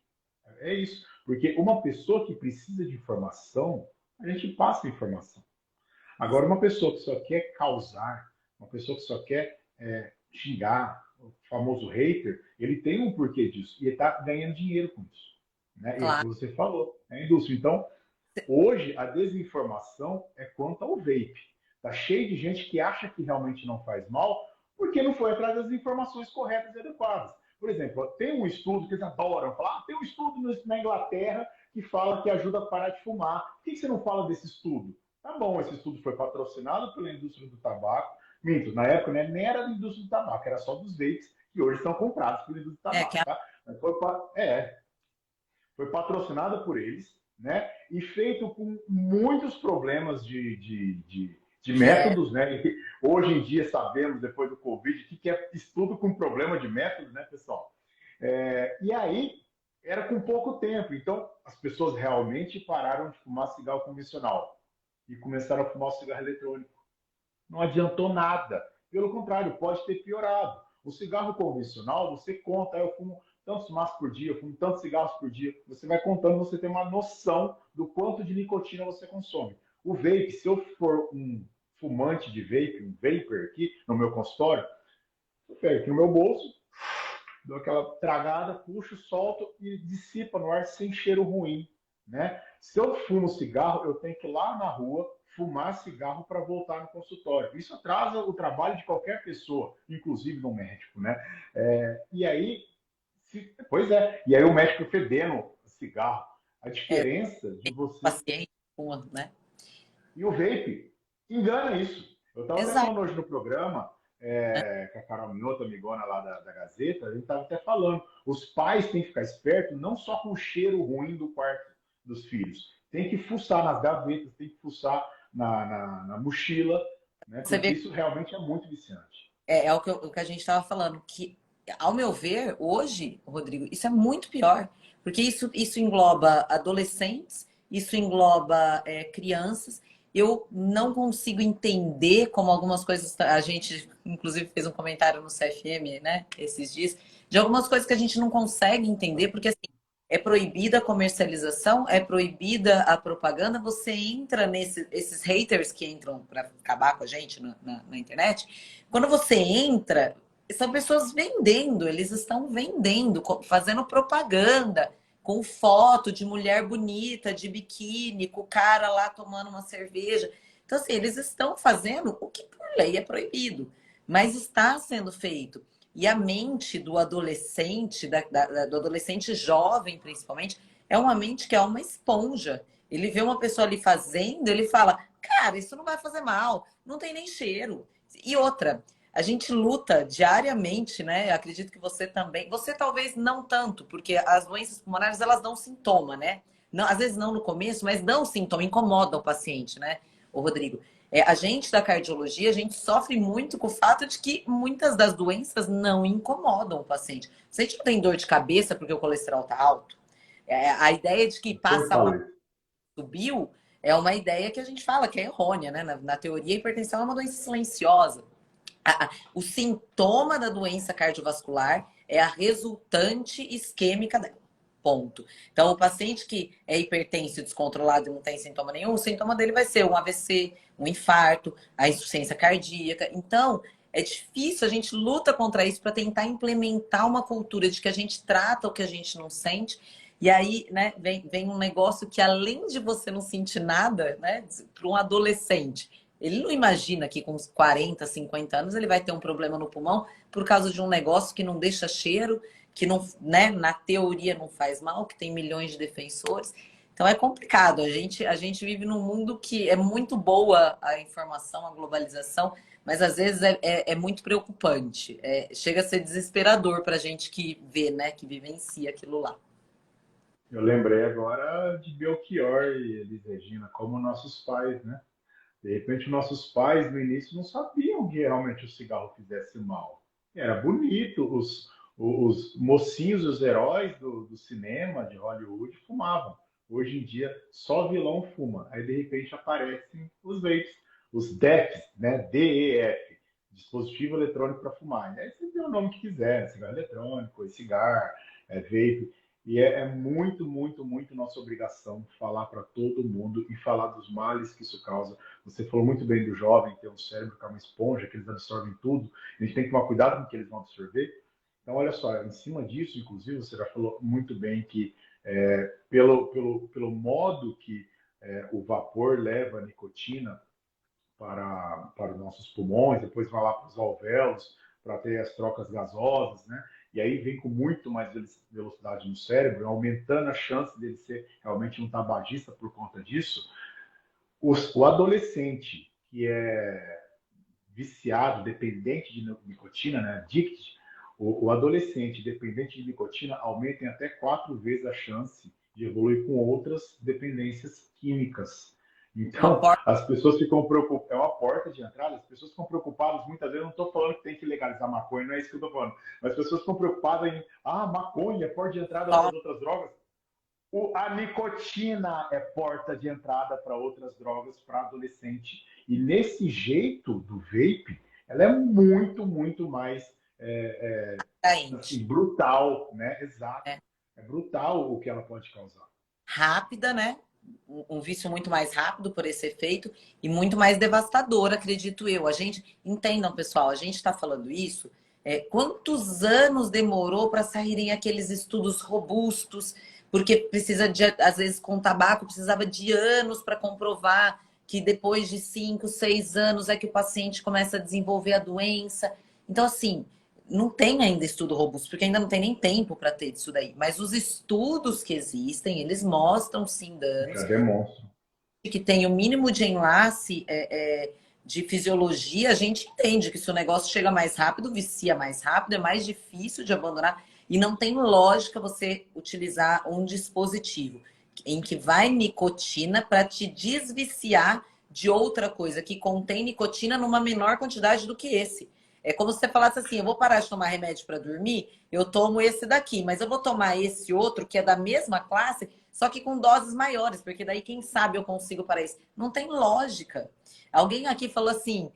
É isso. Porque uma pessoa que precisa de informação, a gente passa informação. Agora, uma pessoa que só quer causar, uma pessoa que só quer xingar, o famoso hater, ele tem um porquê disso. E ele está ganhando dinheiro com isso. Né? E é o que Claro. você falou, é a indústria. Então, hoje, a desinformação é quanto ao vape. Está cheio de gente que acha que realmente não faz mal porque não foi atrás das informações corretas e adequadas. Por exemplo, tem um estudo que eles adoram falar, tem um estudo na Inglaterra que fala que ajuda a parar de fumar. Por que você não fala desse estudo? Tá bom, esse estudo foi patrocinado pela indústria do tabaco. Minto, na época né, nem era da indústria do tabaco, era só dos vapes, que hoje são comprados pela indústria do É, que tabaco. Tá? Mas foi patrocinado por eles, né? E feito com muitos problemas de é, métodos, né? E hoje em dia sabemos, depois do Covid, que é estudo com problema de método, né, pessoal? E aí, era com pouco tempo. Então, as pessoas realmente pararam de fumar cigarro convencional e começaram a fumar o cigarro eletrônico. Não adiantou nada. Pelo contrário, pode ter piorado. O cigarro convencional, você conta, eu fumo tantos maços por dia, eu fumo tantos cigarros por dia. Você vai contando, você tem uma noção do quanto de nicotina você consome. O vape, se eu for um fumante de vape, um vapor aqui no meu consultório, eu pego aqui no meu bolso, dou aquela tragada, puxo, solto e dissipa no ar sem cheiro ruim. Né? Se eu fumo cigarro, eu tenho que ir lá na rua fumar cigarro para voltar no consultório. Isso atrasa o trabalho de qualquer pessoa, inclusive do médico. Né? E aí, pois é, e aí o médico fedendo cigarro. A é, diferença de você paciente, fuma, né? e o vape engana isso. Eu estava até Exato. falando hoje no programa, com a Carol Minota, amigona lá da Gazeta, a gente estava até falando, os pais têm que ficar espertos não só com o cheiro ruim do quarto dos filhos, tem que fuçar nas gavetas, tem que fuçar na mochila, né, Você porque vê, isso realmente é muito viciante. é o que a gente estava falando, que, ao meu ver, hoje, Rodrigo, isso é muito pior, porque isso engloba adolescentes, isso engloba crianças. Eu não consigo entender como algumas coisas. A gente, inclusive, fez um comentário no CFM, né, esses dias, de algumas coisas que a gente não consegue entender, porque assim, é proibida a comercialização, é proibida a propaganda, você entra esses haters que entram para acabar com a gente na internet. Quando você entra, são pessoas vendendo, eles estão vendendo, fazendo propaganda, com foto de mulher bonita, de biquíni, com o cara lá tomando uma cerveja. Então, assim, eles estão fazendo o que por lei é proibido. mas está sendo feito. E a mente do adolescente, do adolescente jovem, principalmente, é uma mente que é uma esponja. Ele vê uma pessoa ali fazendo, ele fala, cara, isso não vai fazer mal, não tem nem cheiro. E outra, a gente luta diariamente, né? Acredito que você também. Você talvez não tanto, porque as doenças pulmonares elas dão sintoma, né? Não, às vezes não no começo, mas dão sintoma, incomodam o paciente, né, o Rodrigo? A gente da cardiologia, a gente sofre muito com o fato de que muitas das doenças não incomodam o paciente. O paciente não tem dor de cabeça porque o colesterol está alto. A ideia de que passa mal, Fortaleza. subiu, é uma ideia que a gente fala que é errônea, né? Na teoria, a hipertensão é uma doença silenciosa. O sintoma da doença cardiovascular é a resultante isquêmica dela. Ponto. Então, o paciente que é hipertenso, descontrolado e não tem sintoma nenhum, o sintoma dele vai ser um AVC, um infarto, a insuficiência cardíaca. Então, é difícil, a gente luta contra isso para tentar implementar uma cultura de que a gente trata o que a gente não sente. E aí, né, vem um negócio que, além de você não sentir nada, né, para um adolescente, ele não imagina que com uns 40, 50 anos ele vai ter um problema no pulmão por causa de um negócio que não deixa cheiro, que não, né, na teoria não faz mal, que tem milhões de defensores. Então é complicado. A gente vive num mundo que é muito boa a informação, a globalização, mas às vezes é muito preocupante. Chega a ser desesperador para a gente que vê, né, que vivencia aquilo lá. Eu lembrei agora de Belchior e Elis Regina, como nossos pais, né? De repente, nossos pais no início não sabiam que realmente o cigarro fizesse mal. Era bonito, os mocinhos, os heróis do cinema de Hollywood fumavam. Hoje em dia, só vilão fuma. Aí, de repente, aparecem os vapes, os DEFs, né? DEF, dispositivo eletrônico para fumar. E aí você dê o nome que quiser, cigarro eletrônico, cigarro, vape. E é muito, muito, muito nossa obrigação falar para todo mundo e falar dos males que isso causa. Você falou muito bem do jovem ter um cérebro que é uma esponja, que eles absorvem tudo. A gente tem que tomar cuidado com o que eles vão absorver. Então, olha só, em cima disso, inclusive, você já falou muito bem que pelo modo que o vapor leva a nicotina para os nossos pulmões, depois vai lá para os alvéolos para ter as trocas gasosas, né? E aí vem com muito mais velocidade no cérebro, aumentando a chance dele ser realmente um tabagista por conta disso. O adolescente que é viciado, dependente de nicotina, né, addicted, o adolescente dependente de nicotina aumenta em até 4 vezes a chance de evoluir com outras dependências químicas. Uma Então, porta as pessoas ficam preocupadas, é uma porta de entrada, as pessoas ficam preocupadas, muitas vezes, eu não estou falando que tem que legalizar maconha, não é isso que eu estou falando, mas as pessoas ficam preocupadas em, maconha é porta de entrada para só. as outras drogas. A nicotina é porta de entrada para outras drogas para adolescente. E nesse jeito do vape, ela é muito, muito mais assim, brutal, né? Exato. Né? É brutal o que ela pode causar. Rápida, né? Um vício muito mais rápido por esse efeito e muito mais devastador, acredito eu. A gente, entendam, pessoal, a gente está falando isso. Quantos anos demorou para saírem aqueles estudos robustos? Porque precisa de, às vezes, com tabaco, precisava de anos para comprovar que depois de 5, 6 anos é que o paciente começa a desenvolver a doença. Então, assim, não tem ainda estudo robusto, porque ainda não tem nem tempo para ter isso daí. Mas os estudos que existem, eles mostram sim Já danos, demonstro. que tem o mínimo de enlace de fisiologia, a gente entende que se o negócio chega mais rápido, vicia mais rápido, é mais difícil de abandonar. E não tem lógica você utilizar um dispositivo em que vai nicotina para te desviciar de outra coisa que contém nicotina numa menor quantidade do que esse. É como se você falasse assim: eu vou parar de tomar remédio para dormir, eu tomo esse daqui, mas eu vou tomar esse outro que é da mesma classe, só que com doses maiores, porque daí quem sabe eu consigo parar isso. Não tem lógica. Alguém aqui falou assim: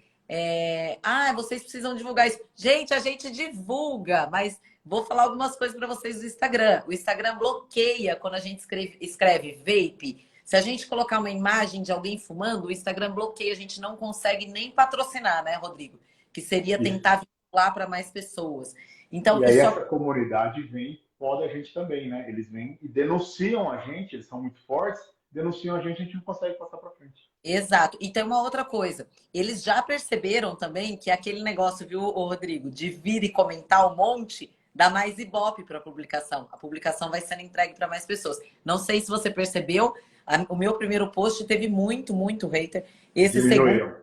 vocês precisam divulgar isso. Gente, a gente divulga, mas vou falar algumas coisas para vocês do Instagram. O Instagram bloqueia quando a gente escreve vape. Se a gente colocar uma imagem de alguém fumando, o Instagram bloqueia, a gente não consegue nem patrocinar, né, Rodrigo? Que seria Isso. tentar vincular para mais pessoas. Então, E aí isso essa comunidade vem, pode a gente também, né? Eles vêm e denunciam a gente, eles são muito fortes, denunciam a gente não consegue passar para frente. Exato. E tem uma outra coisa. Eles já perceberam também que aquele negócio, viu, ô Rodrigo, de vir e comentar um monte, dá mais ibope para a publicação. A publicação vai sendo entregue para mais pessoas. Não sei se você percebeu, o meu primeiro post teve muito hater. Esse segundo Diminuíram.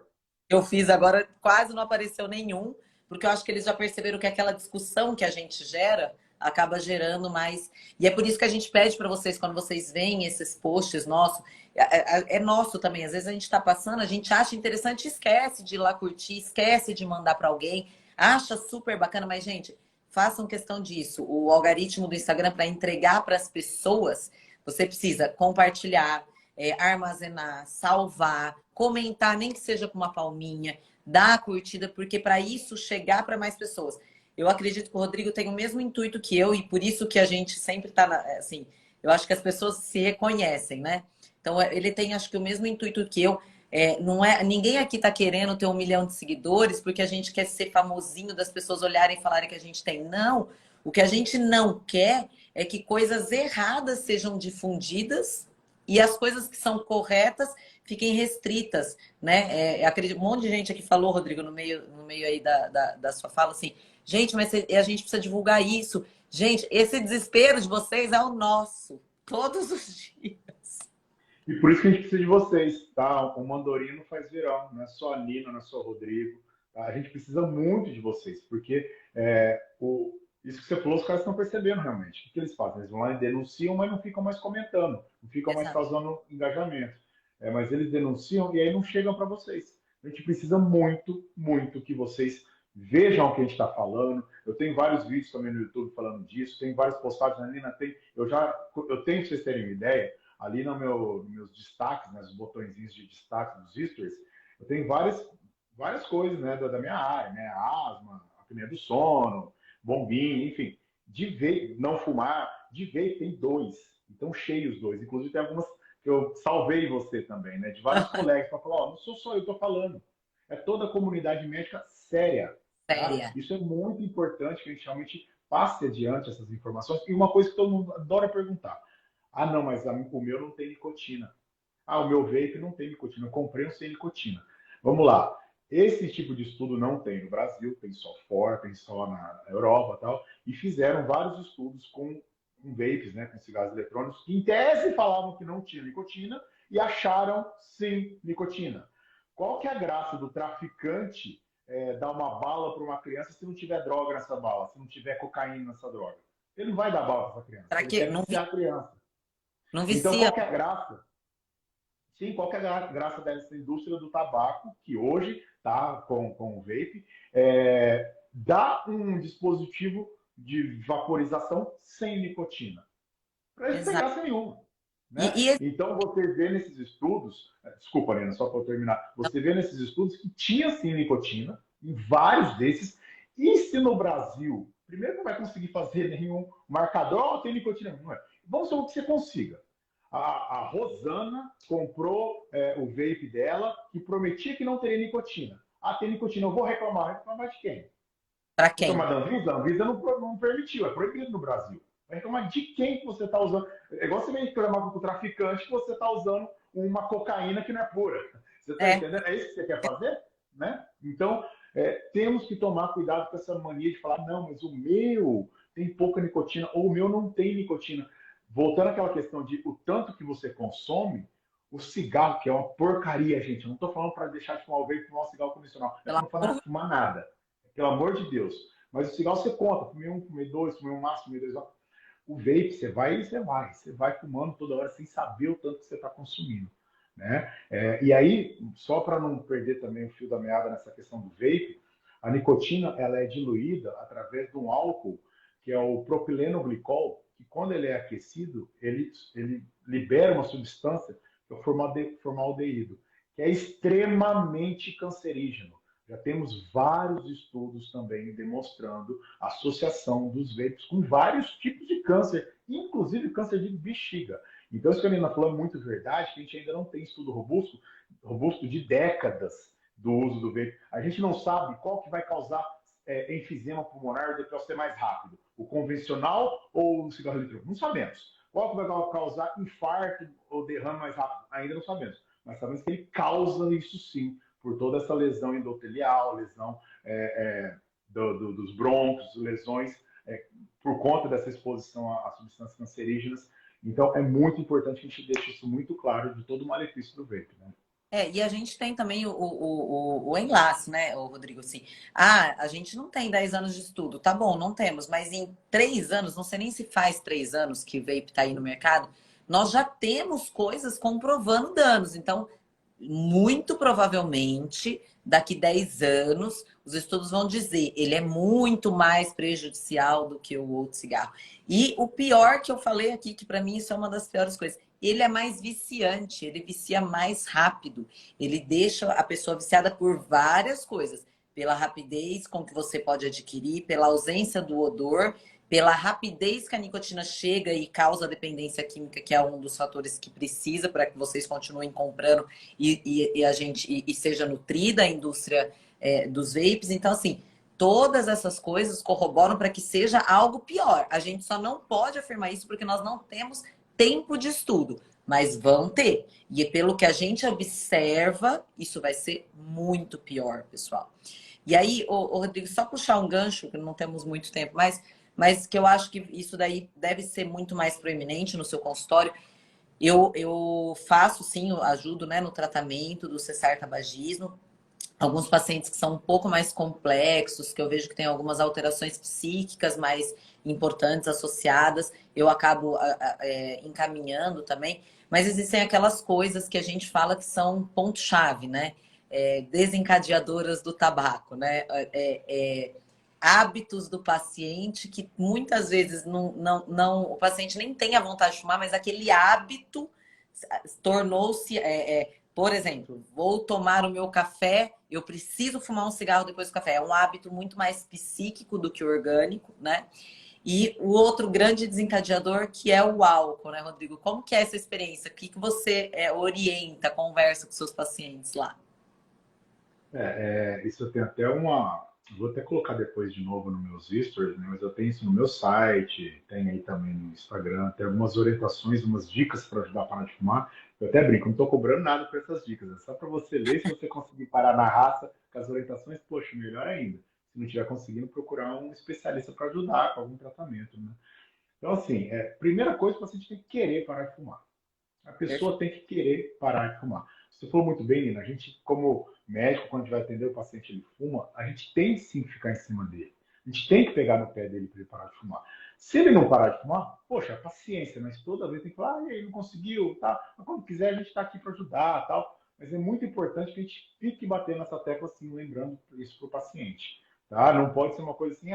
que eu fiz agora quase não apareceu nenhum, porque eu acho que eles já perceberam que aquela discussão que a gente gera acaba gerando mais. E é por isso que a gente pede para vocês, quando vocês veem esses posts nossos, é nosso também. Às vezes a gente está passando, a gente acha interessante, esquece de ir lá curtir, esquece de mandar para alguém, acha super bacana, mas, gente, façam questão disso. O algoritmo do Instagram, para entregar para as pessoas, você precisa compartilhar, armazenar, salvar, comentar, nem que seja com uma palminha, dar a curtida, porque para isso chegar para mais pessoas. Eu acredito que o Rodrigo tem o mesmo intuito que eu e por isso que a gente sempre está assim. Eu acho que as pessoas se reconhecem, né? Então ele tem, acho que o mesmo intuito que eu. Não é, ninguém aqui está querendo ter 1 milhão de seguidores porque a gente quer ser famosinho das pessoas olharem e falarem que a gente tem. Não. O que a gente não quer é que coisas erradas sejam difundidas e as coisas que são corretas fiquem restritas, né? Acredito, um monte de gente aqui falou, Rodrigo, no meio aí da sua fala, assim, gente, mas a gente precisa divulgar isso. Gente, esse desespero de vocês é o nosso, todos os dias. E por isso que a gente precisa de vocês, tá? O Mandorino faz verão, não é só a Nina, não é só o Rodrigo. Tá? A gente precisa muito de vocês, porque isso que você falou, os caras estão percebendo realmente. O que eles fazem? Eles vão lá e denunciam, mas não ficam mais comentando, não ficam mais Exato. causando engajamento. Mas eles denunciam e aí não chegam para vocês. A gente precisa muito que vocês vejam o que a gente está falando. Eu tenho vários vídeos também no YouTube falando disso, tem várias postagens, a Nina tem. Eu tenho, para vocês terem uma ideia, ali nos meus destaques, né, os botõezinhos de destaque dos stories, eu tenho várias coisas, né, da minha área, né, asma, apneia do sono, bombinha, enfim. De ver, não fumar, de ver tem 2. Então, cheios 2. Inclusive, tem algumas que eu salvei você também, né, de vários colegas, para falar, não sou só eu estou falando. É toda a comunidade médica séria. Tá? Séria. Isso é muito importante que a gente realmente passe adiante essas informações. E uma coisa que todo mundo adora perguntar. Ah, não, mas o meu não tem nicotina. Ah, o meu vape não tem nicotina. Eu comprei um sem nicotina. Vamos lá. Esse tipo de estudo não tem no Brasil, tem só fora, tem só na Europa e tal. E fizeram vários estudos com vapes, né, com cigarros eletrônicos, que em tese falavam que não tinha nicotina e acharam sim nicotina. Qual que é a graça do traficante dar uma bala para uma criança se não tiver droga nessa bala, se não tiver cocaína nessa droga? Ele não vai dar bala para essa criança, Para ele quê? quer viciar a criança. Não Então, vicia. qual que é a graça? Sim, qual que é a graça dessa indústria do tabaco, que hoje está com o vape, dá um dispositivo de vaporização sem nicotina, para eles Exato. pegar sem nenhuma. E, Né? e Então, você vê nesses estudos, desculpa, Nina, só para eu terminar, você vê nesses estudos que tinha sim nicotina, em vários desses, e se no Brasil, primeiro não vai conseguir fazer nenhum marcador, tem nicotina, não é. Vamos supor que você consiga. A Rosana comprou o vape dela, que prometia que não teria nicotina. Ah, tem nicotina, eu vou reclamar. Reclamar de quem? para quem? Reclamar da Anvisa? A Anvisa não permitiu, é proibido no Brasil. Vai reclamar de quem que você está usando. É igual você vem reclamar com o traficante que você está usando uma cocaína que não é pura. Você está É. entendendo? É isso que você quer fazer? Né? Então, temos que tomar cuidado com essa mania de falar, não, mas o meu tem pouca nicotina, ou o meu não tem nicotina. Voltando àquela questão de o tanto que você consome, o cigarro, que é uma porcaria, gente. Eu não estou falando para deixar de fumar o vape e fumar um cigarro convencional. Não é Pelo para não amor. fumar nada. Pelo amor de Deus. Mas o cigarro você conta. Fumei um, fumei dois, fumei um maço, fumei dois. O vape, você vai fumando toda hora sem saber o tanto que você está consumindo. Né? E aí, só para não perder também o fio da meada nessa questão do vape, a nicotina ela é diluída através de um álcool que é o propileno glicol, que quando ele é aquecido, ele libera uma substância que é o formaldeído, que é extremamente cancerígeno. Já temos vários estudos também demonstrando a associação dos vapes com vários tipos de câncer, inclusive câncer de bexiga. Então, isso que a Nina falou é muito verdade, que a gente ainda não tem estudo robusto de décadas do uso do vape. A gente não sabe qual que vai causar enfisema pulmonar, de ser mais rápido, o convencional ou o cigarro eletrônico. Não sabemos. Qual que vai causar infarto ou derrame mais rápido? Ainda não sabemos. Mas sabemos que ele causa isso sim, por toda essa lesão endotelial, lesão dos brônquios, lesões por conta dessa exposição a substâncias cancerígenas. Então, é muito importante que a gente deixe isso muito claro de todo o malefício do vape, né? E a gente tem também o enlace, né, o Rodrigo, assim. Ah, a gente não tem 10 anos de estudo. Tá bom, não temos, mas em 3 anos, não sei nem se faz 3 anos que o vape tá aí no mercado, nós já temos coisas comprovando danos. Então, muito provavelmente, daqui 10 anos, os estudos vão dizer ele é muito mais prejudicial do que o outro cigarro. E o pior que eu falei aqui, que para mim isso é uma das piores coisas, ele é mais viciante, ele vicia mais rápido. Ele deixa a pessoa viciada por várias coisas. Pela rapidez com que você pode adquirir, pela ausência do odor, pela rapidez que a nicotina chega e causa dependência química, que é um dos fatores que precisa para que vocês continuem comprando e a gente e seja nutrida a indústria dos vapes. Então, assim, todas essas coisas corroboram para que seja algo pior. A gente só não pode afirmar isso porque nós não temos tempo de estudo, mas vão ter. E pelo que a gente observa, isso vai ser muito pior, pessoal. E aí, Rodrigo, só puxar um gancho, que não temos muito tempo mais, mas que eu acho que isso daí deve ser muito mais proeminente no seu consultório. Eu faço, sim, eu ajudo, né, no tratamento do cessar-tabagismo. Alguns pacientes que são um pouco mais complexos, que eu vejo que tem algumas alterações psíquicas mais importantes associadas, eu acabo encaminhando também. Mas existem aquelas coisas que a gente fala que são ponto-chave, né? Desencadeadoras do tabaco, né? Hábitos do paciente que muitas vezes não, o paciente nem tem a vontade de fumar, mas aquele hábito tornou-se por exemplo, vou tomar o meu café, eu preciso fumar um cigarro depois do café. É um hábito muito mais psíquico do que orgânico, né? E o outro grande desencadeador que é o álcool, né, Rodrigo? Como que é essa experiência? O que você orienta, conversa com seus pacientes lá? Isso eu tenho até uma. Vou até colocar depois de novo nos meus stories, né? Mas eu tenho isso no meu site, tem aí também no Instagram, tem algumas orientações, umas dicas para ajudar a parar de fumar. Eu até brinco, não estou cobrando nada por essas dicas, é só para você ler. Se você conseguir parar na raça com as orientações, poxa, melhor ainda. Se não estiver conseguindo, procurar um especialista para ajudar com algum tratamento, né? Então, assim, primeira coisa, o paciente tem que querer parar de fumar. A pessoa tem que querer parar de fumar. Você falou muito bem, Nina. A gente, como médico, quando a gente vai atender o paciente ele fuma, a gente tem sim que ficar em cima dele. A gente tem que pegar no pé dele para ele parar de fumar. Se ele não parar de fumar, poxa, paciência, mas toda vez tem que falar, e aí, não conseguiu, tá? Mas quando quiser, a gente está aqui para ajudar, tal. Mas é muito importante que a gente fique batendo nessa tecla assim, lembrando isso para o paciente. Tá? Não pode ser uma coisa assim,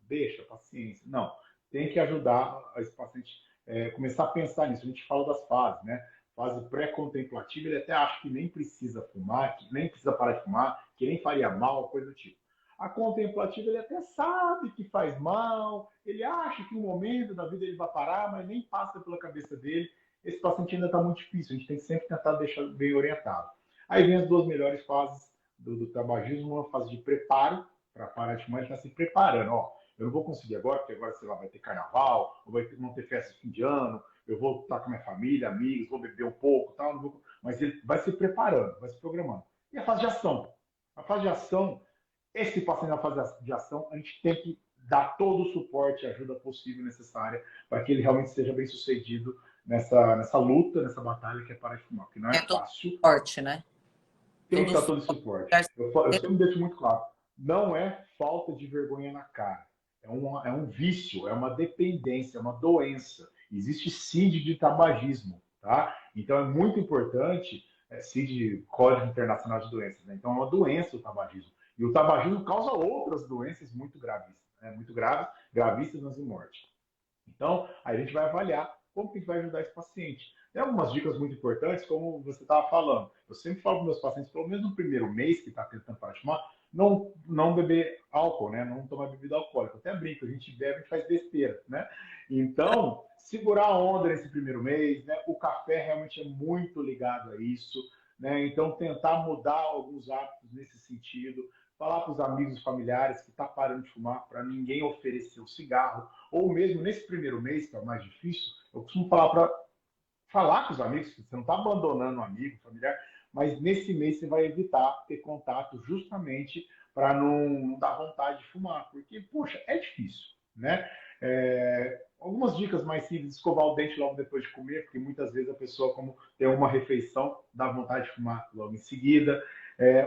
deixa, paciência. Não, tem que ajudar esse paciente começar a pensar nisso. A gente fala das fases, né? Fase pré-contemplativa, ele até acha que nem precisa fumar, que nem precisa parar de fumar, que nem faria mal, coisa do tipo. A contemplativa, ele até sabe que faz mal, ele acha que um momento da vida ele vai parar, mas nem passa pela cabeça dele. Esse paciente ainda está muito difícil, a gente tem que sempre tentar deixar bem orientado. Aí vem as duas melhores fases do tabagismo, uma fase de preparo, para parar de fumar, ele está se preparando. Ó, eu não vou conseguir agora, porque agora, sei lá, vai ter carnaval, ou não ter festa de fim de ano, eu vou estar com minha família, amigos, vou beber um pouco, tal, vou... mas ele vai se preparando, vai se programando. E a fase de ação? A fase de ação, esse paciente na fase de ação, a gente tem que dar todo o suporte e ajuda possível necessária para que ele realmente seja bem sucedido nessa luta, nessa batalha que é parar de fumar, porque não é É todo fácil. forte, né? Tem que Todo dar todo esse suporte. Eu suporte. sempre deixo muito claro, não é falta de vergonha na cara. É um vício, é uma dependência, é uma doença. Existe CID de tabagismo, tá? Então é muito importante, CID, Código Internacional de Doenças, né? Então é uma doença o tabagismo. E o tabagismo causa outras doenças muito graves, né? Muito graves, gravíssimas e morte. Então, aí a gente vai avaliar como que a gente vai ajudar esse paciente. Tem algumas dicas muito importantes, como você estava falando. Eu sempre falo para meus pacientes, pelo menos no primeiro mês que está tentando parar de fumar, não beber álcool, né? Não tomar bebida alcoólica. Eu até brinco, a gente bebe e faz besteira, né? Então, segurar a onda nesse primeiro mês, né? O café realmente é muito ligado a isso, né? Então, tentar mudar alguns hábitos nesse sentido, falar para os amigos e familiares que está parando de fumar, para ninguém oferecer o cigarro, ou mesmo nesse primeiro mês, que é o mais difícil, eu costumo falar com os amigos, que você não está abandonando um amigo, familiar, mas nesse mês você vai evitar ter contato justamente para não dar vontade de fumar, porque, poxa, é difícil, né? Algumas dicas mais simples, escovar o dente logo depois de comer, porque muitas vezes a pessoa, como tem uma refeição, dá vontade de fumar logo em seguida.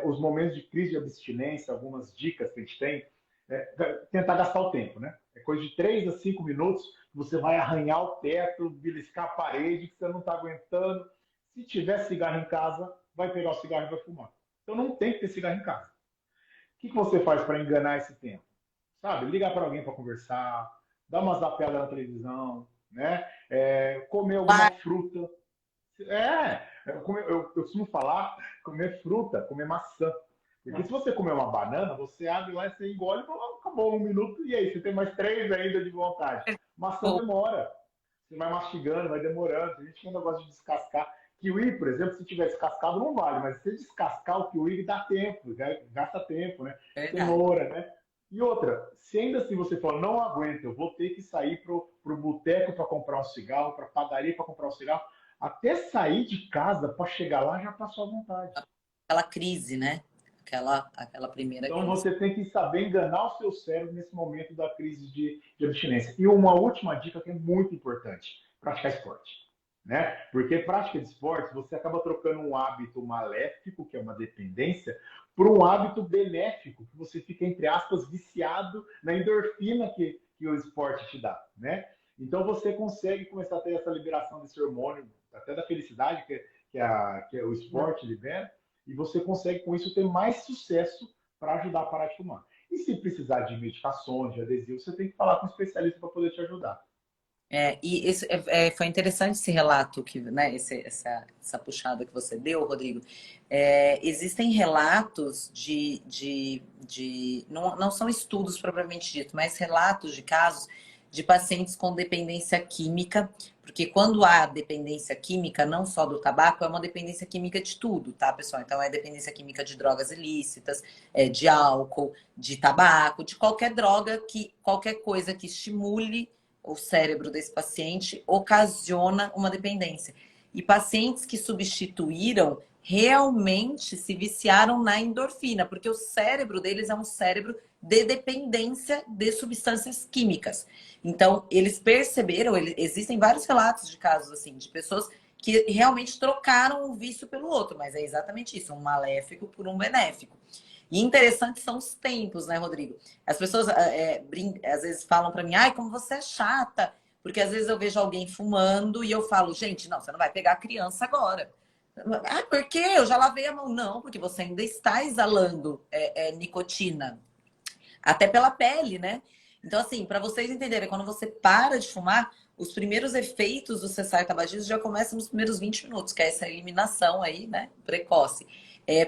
Os momentos de crise de abstinência, algumas dicas que a gente tem, tentar gastar o tempo, né? É coisa de 3 a 5 minutos, você vai arranhar o teto, beliscar a parede, que você não está aguentando. Se tiver cigarro em casa, vai pegar o cigarro e vai fumar. Então não tem que ter cigarro em casa. O que você faz para enganar esse tempo? Sabe, ligar para alguém para conversar, dar uma zapeada na televisão, né? Comer alguma fruta. Eu costumo falar comer fruta, comer maçã. Porque se você comer uma banana, você abre lá, você engole e fala, acabou 1 minuto, e aí? Você tem mais 3 ainda de vontade. Maçã demora. Você vai mastigando, vai demorando. Tem gente que ainda gosta de descascar. Kiwi, por exemplo, se tiver descascado, não vale, mas se você descascar o kiwi, dá tempo, gasta tempo, né? Verdade. Cenoura, né? E outra, se ainda assim você fala, não aguento, eu vou ter que sair pro boteco para comprar um cigarro, para padaria para comprar um cigarro, até sair de casa para chegar lá já passou a vontade. Aquela crise, né? Aquela primeira Então crise. você tem que saber enganar o seu cérebro nesse momento da crise de abstinência. E uma última dica que é muito importante: praticar esporte. Né? Porque prática de esporte, você acaba trocando um hábito maléfico, que é uma dependência, por um hábito benéfico, que você fica, entre aspas, viciado na endorfina que o esporte te dá. Né? Então você consegue começar a ter essa liberação desse hormônio, até da felicidade que o esporte libera, e você consegue, com isso, ter mais sucesso para ajudar a parar de fumar. E se precisar de medicações, de adesivo, você tem que falar com um especialista para poder te ajudar. E isso foi interessante esse relato, né, essa puxada que você deu, Rodrigo. Existem relatos não são estudos propriamente dito, mas relatos de casos de pacientes com dependência química, porque quando há dependência química, não só do tabaco, é uma dependência química de tudo, tá, pessoal? Então, é dependência química de drogas ilícitas, de álcool, de tabaco, de qualquer droga, qualquer coisa que estimule o cérebro desse paciente ocasiona uma dependência. E pacientes que substituíram realmente se viciaram na endorfina, porque o cérebro deles é um cérebro de dependência de substâncias químicas. Então, eles perceberam, existem vários relatos de casos assim, de pessoas que realmente trocaram um vício pelo outro, mas é exatamente isso, um maléfico por um benéfico. E interessante são os tempos, né, Rodrigo? As pessoas às vezes falam para mim, ai, como você é chata. Porque às vezes eu vejo alguém fumando e eu falo, gente, não, você não vai pegar a criança agora. Ah, por quê? Eu já lavei a mão. Não, porque você ainda está exalando nicotina. Até pela pele, né? Então, assim, para vocês entenderem, quando você para de fumar, os primeiros efeitos do cessar tabagismo já começam nos primeiros 20 minutos, que é essa eliminação aí, né, precoce.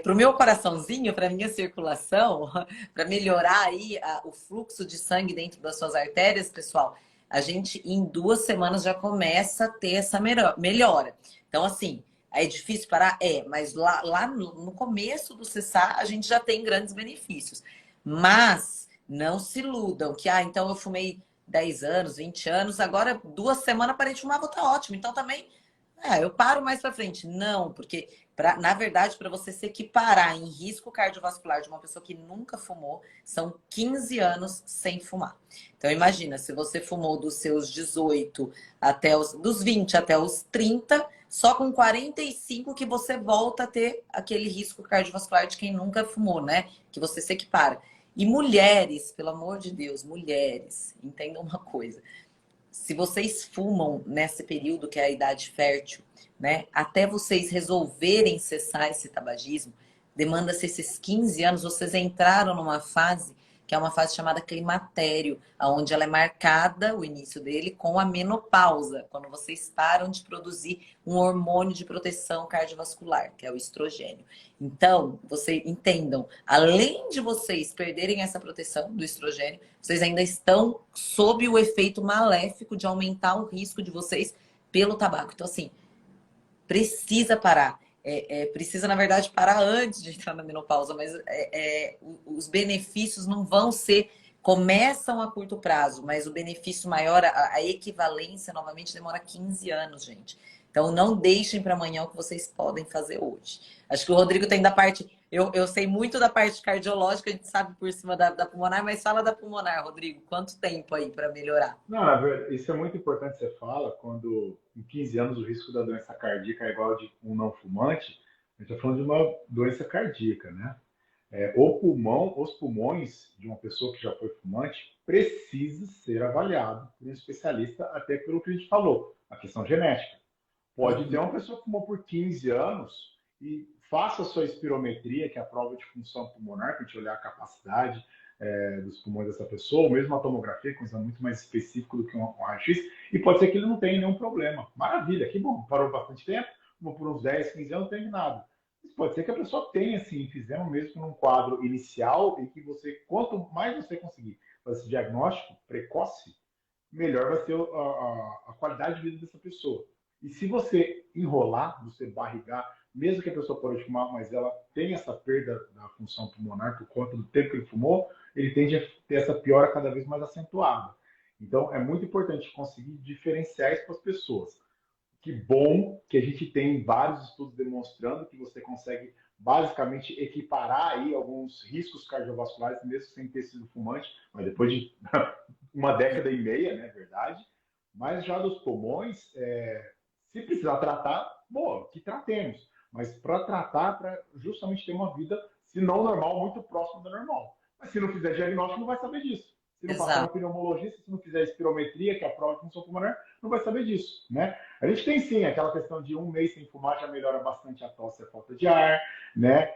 Para o meu coraçãozinho, para minha circulação, para melhorar aí o fluxo de sangue dentro das suas artérias, pessoal, a gente em 2 semanas já começa a ter essa melhora. Então, assim, é difícil parar? Mas lá no começo do cessar, a gente já tem grandes benefícios. Mas não se iludam que, então eu fumei 10 anos, 20 anos, agora 2 semanas parei de fumar, vou estar ótimo. Então também, eu paro mais para frente. Não, porque, na verdade, para você se equiparar em risco cardiovascular de uma pessoa que nunca fumou, são 15 anos sem fumar. Então imagina, se você fumou dos seus 18 dos 20 até os 30, só com 45 que você volta a ter aquele risco cardiovascular de quem nunca fumou, né? Que você se equipara. E mulheres, pelo amor de Deus, mulheres, entendam uma coisa. Se vocês fumam nesse período que é a idade fértil, né, até vocês resolverem cessar esse tabagismo, demanda-se esses 15 anos, vocês entraram numa fase que é uma fase chamada climatério, onde ela é marcada, o início dele, com a menopausa, quando vocês param de produzir um hormônio de proteção cardiovascular, que é o estrogênio. Então, vocês entendam, além de vocês perderem essa proteção do estrogênio, vocês ainda estão sob o efeito maléfico de aumentar o risco de vocês pelo tabaco. Então, assim, precisa parar. precisa, na verdade, parar antes de entrar na menopausa, mas os benefícios não vão ser. Começam a curto prazo, mas o benefício maior, a equivalência, novamente, demora 15 anos, gente. Então, não deixem para amanhã o que vocês podem fazer hoje. Acho que o Rodrigo tem da parte. Eu sei muito da parte cardiológica, a gente sabe por cima da pulmonar, mas fala da pulmonar, Rodrigo. Quanto tempo aí para melhorar? Não, na verdade, isso é muito importante que você fala, quando em 15 anos o risco da doença cardíaca é igual de um não fumante, a gente está falando de uma doença cardíaca, né? O pulmão, os pulmões de uma pessoa que já foi fumante precisa ser avaliado por um especialista, até pelo que a gente falou, a questão genética. Pode ter Uhum. uma pessoa que fumou por 15 anos e faça a sua espirometria, que é a prova de função pulmonar, para a gente olhar a capacidade dos pulmões dessa pessoa, ou mesmo a tomografia, que é muito mais específico do que um raio-x, e pode ser que ele não tenha nenhum problema. Maravilha, que bom, parou bastante tempo, por uns 10, 15 anos não teve nada. Mas pode ser que a pessoa tenha, sim, fizemos mesmo num quadro inicial, e que você, quanto mais você conseguir fazer esse diagnóstico precoce, melhor vai ser a qualidade de vida dessa pessoa. E se você enrolar, você barrigar, mesmo que a pessoa pode fumar, mas ela tem essa perda da função pulmonar por conta do tempo que ele fumou, ele tende a ter essa piora cada vez mais acentuada. Então, é muito importante conseguir diferenciar isso para as pessoas. Que bom que a gente tem vários estudos demonstrando que você consegue basicamente equiparar aí alguns riscos cardiovasculares, mesmo sem ter sido fumante, mas depois de uma década e meia, né, verdade? Mas já dos pulmões, se precisar tratar, boa, que tratemos. Mas para tratar, para justamente ter uma vida, se não normal, muito próxima da normal. Mas se não fizer diagnóstico, não vai saber disso. Se não passar no Exato. pneumologista, se não fizer espirometria, que é a prova de função pulmonar, não vai saber disso, né? A gente tem sim aquela questão de um mês sem fumar já melhora bastante a tosse e a falta de ar, né?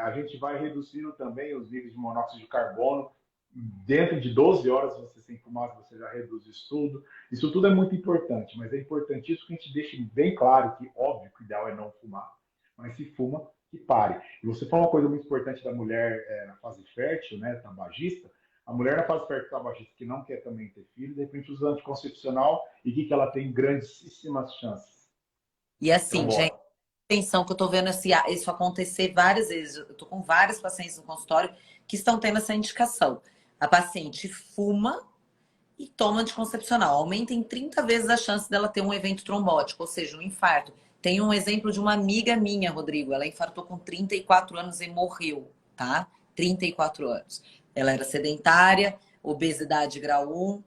A gente vai reduzindo também os níveis de monóxido de carbono. Dentro de 12 horas você sem fumar, você já reduz isso tudo. Isso tudo é muito importante, mas é importantíssimo que a gente deixe bem claro que, óbvio, que o ideal é não fumar. Mas se fuma, que pare. E você falou uma coisa muito importante da mulher na fase fértil, né, tabagista. A mulher na fase fértil tabagista que não quer também ter filho, de repente usa anticoncepcional e que ela tem grandíssimas chances. E Então, assim, gente, bora. atenção que eu tô vendo isso acontecer várias vezes. Eu tô com vários pacientes no consultório que estão tendo essa indicação. A paciente fuma e toma anticoncepcional. Aumenta em 30 vezes a chance dela ter um evento trombótico, ou seja, um infarto. Tem um exemplo de uma amiga minha, Rodrigo. Ela infartou com 34 anos e morreu, tá? 34 anos. Ela era sedentária, obesidade grau 1,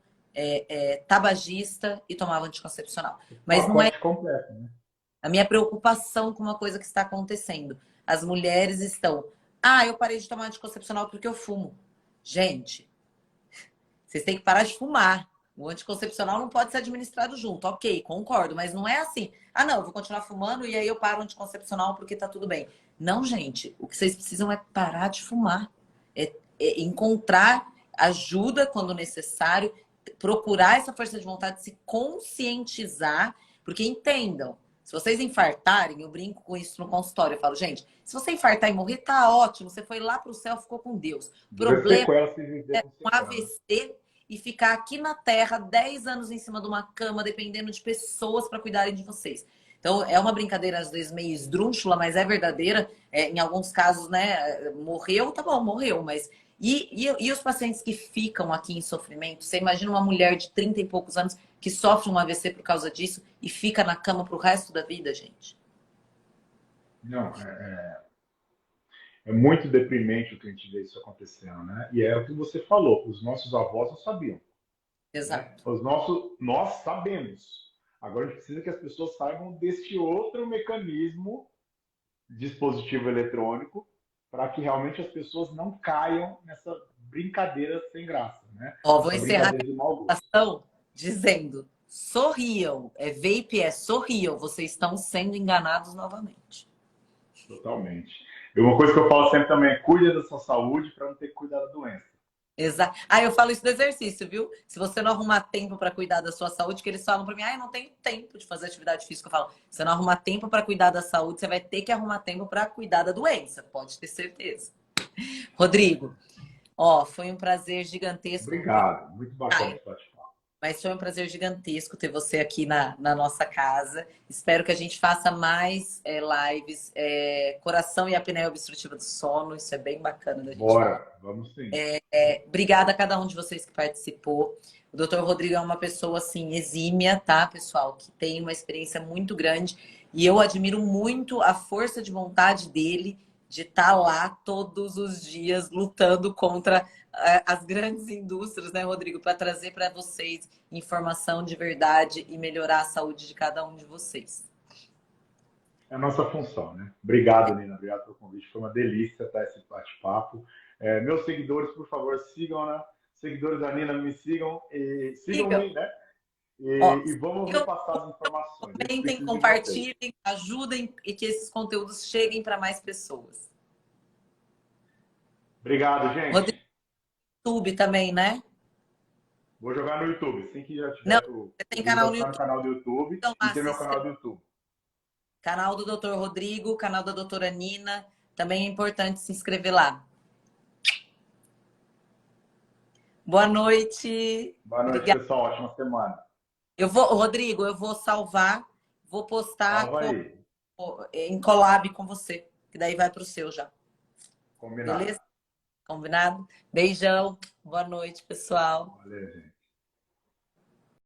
tabagista e tomava anticoncepcional. Mas não é Pacote completo, né? a minha preocupação com uma coisa que está acontecendo. As mulheres estão. Eu parei de tomar anticoncepcional porque eu fumo. Gente, vocês têm que parar de fumar. O anticoncepcional não pode ser administrado junto. Ok, concordo, mas não é assim. Não, eu vou continuar fumando e aí eu paro o anticoncepcional porque tá tudo bem. Não, gente. O que vocês precisam é parar de fumar. É encontrar ajuda quando necessário, procurar essa força de vontade, se conscientizar, porque entendam. Se vocês infartarem, eu brinco com isso no consultório. Eu falo, gente, se você infartar e morrer, tá ótimo. Você foi lá pro céu, ficou com Deus. O Ver problema sequela se viver com um sequela. AVC e ficar aqui na Terra 10 anos em cima de uma cama, dependendo de pessoas para cuidarem de vocês. Então, é uma brincadeira, às vezes, meio esdrúxula, mas é verdadeira. Em alguns casos, né? Morreu, tá bom, morreu, mas. E os pacientes que ficam aqui em sofrimento? Você imagina uma mulher de 30 e poucos anos que sofre um AVC por causa disso e fica na cama pro resto da vida, gente? Não, é muito deprimente o que a gente vê isso acontecendo, né? E é o que você falou, os nossos avós não sabiam, né? Exato. Nós sabemos. Agora a gente precisa que as pessoas saibam deste outro mecanismo, dispositivo eletrônico, para que realmente as pessoas não caiam nessa brincadeira sem graça, né? Ó, vou Essa encerrar brincadeira de mau a gosto. apresentação dizendo: sorriam. Vape sorriam. Vocês estão sendo enganados novamente. Totalmente. E uma coisa que eu falo sempre também é cuide da sua saúde para não ter que cuidar da doença. Exato. Eu falo isso do exercício, viu? Se você não arrumar tempo para cuidar da sua saúde, que eles falam para mim, eu não tenho tempo de fazer atividade física. Eu falo, se você não arrumar tempo para cuidar da saúde, você vai ter que arrumar tempo para cuidar da doença. Pode ter certeza. Rodrigo, foi um prazer gigantesco. Obrigado. Muito bacana esse bate-papo. Mas foi um prazer gigantesco ter você aqui na nossa casa. Espero que a gente faça mais lives. Coração e apneia obstrutiva do sono. Isso é bem bacana da gente falar. Bora, vamos sim. Obrigada a cada um de vocês que participou. O Dr. Rodrigo é uma pessoa assim exímia, tá, pessoal? Que tem uma experiência muito grande e eu admiro muito a força de vontade dele de estar lá todos os dias lutando contra as grandes indústrias, né, Rodrigo, para trazer para vocês informação de verdade e melhorar a saúde de cada um de vocês. É a nossa função, né? Obrigado, Nina. Obrigado pelo convite. Foi uma delícia estar esse bate-papo. Meus seguidores, por favor, sigam, né? Seguidores da Nina, me sigam e Sigam, sigam-me, né? ó, E vamos sigam, repassar as informações. A gente comentem, precisa de vocês. compartilhem, ajudem e que esses conteúdos cheguem para mais pessoas. Obrigado, Rodrigo, gente. YouTube também, né? Vou jogar no YouTube. Assim que já Não, tiver você o tem vídeo, canal vai no ficar no YouTube, canal do YouTube então e lá tem se meu canal inscreve. do YouTube. Canal do Dr. Rodrigo, canal da doutora Nina. Também é importante se inscrever lá. Boa noite. Boa noite, Obrigada. pessoal. Ótima semana. Rodrigo, eu vou salvar, vou postar Salva aí. em collab com você, que daí vai para o seu já. Combinado. Beleza? Combinado? Beijão. Boa noite, pessoal. Valeu, gente.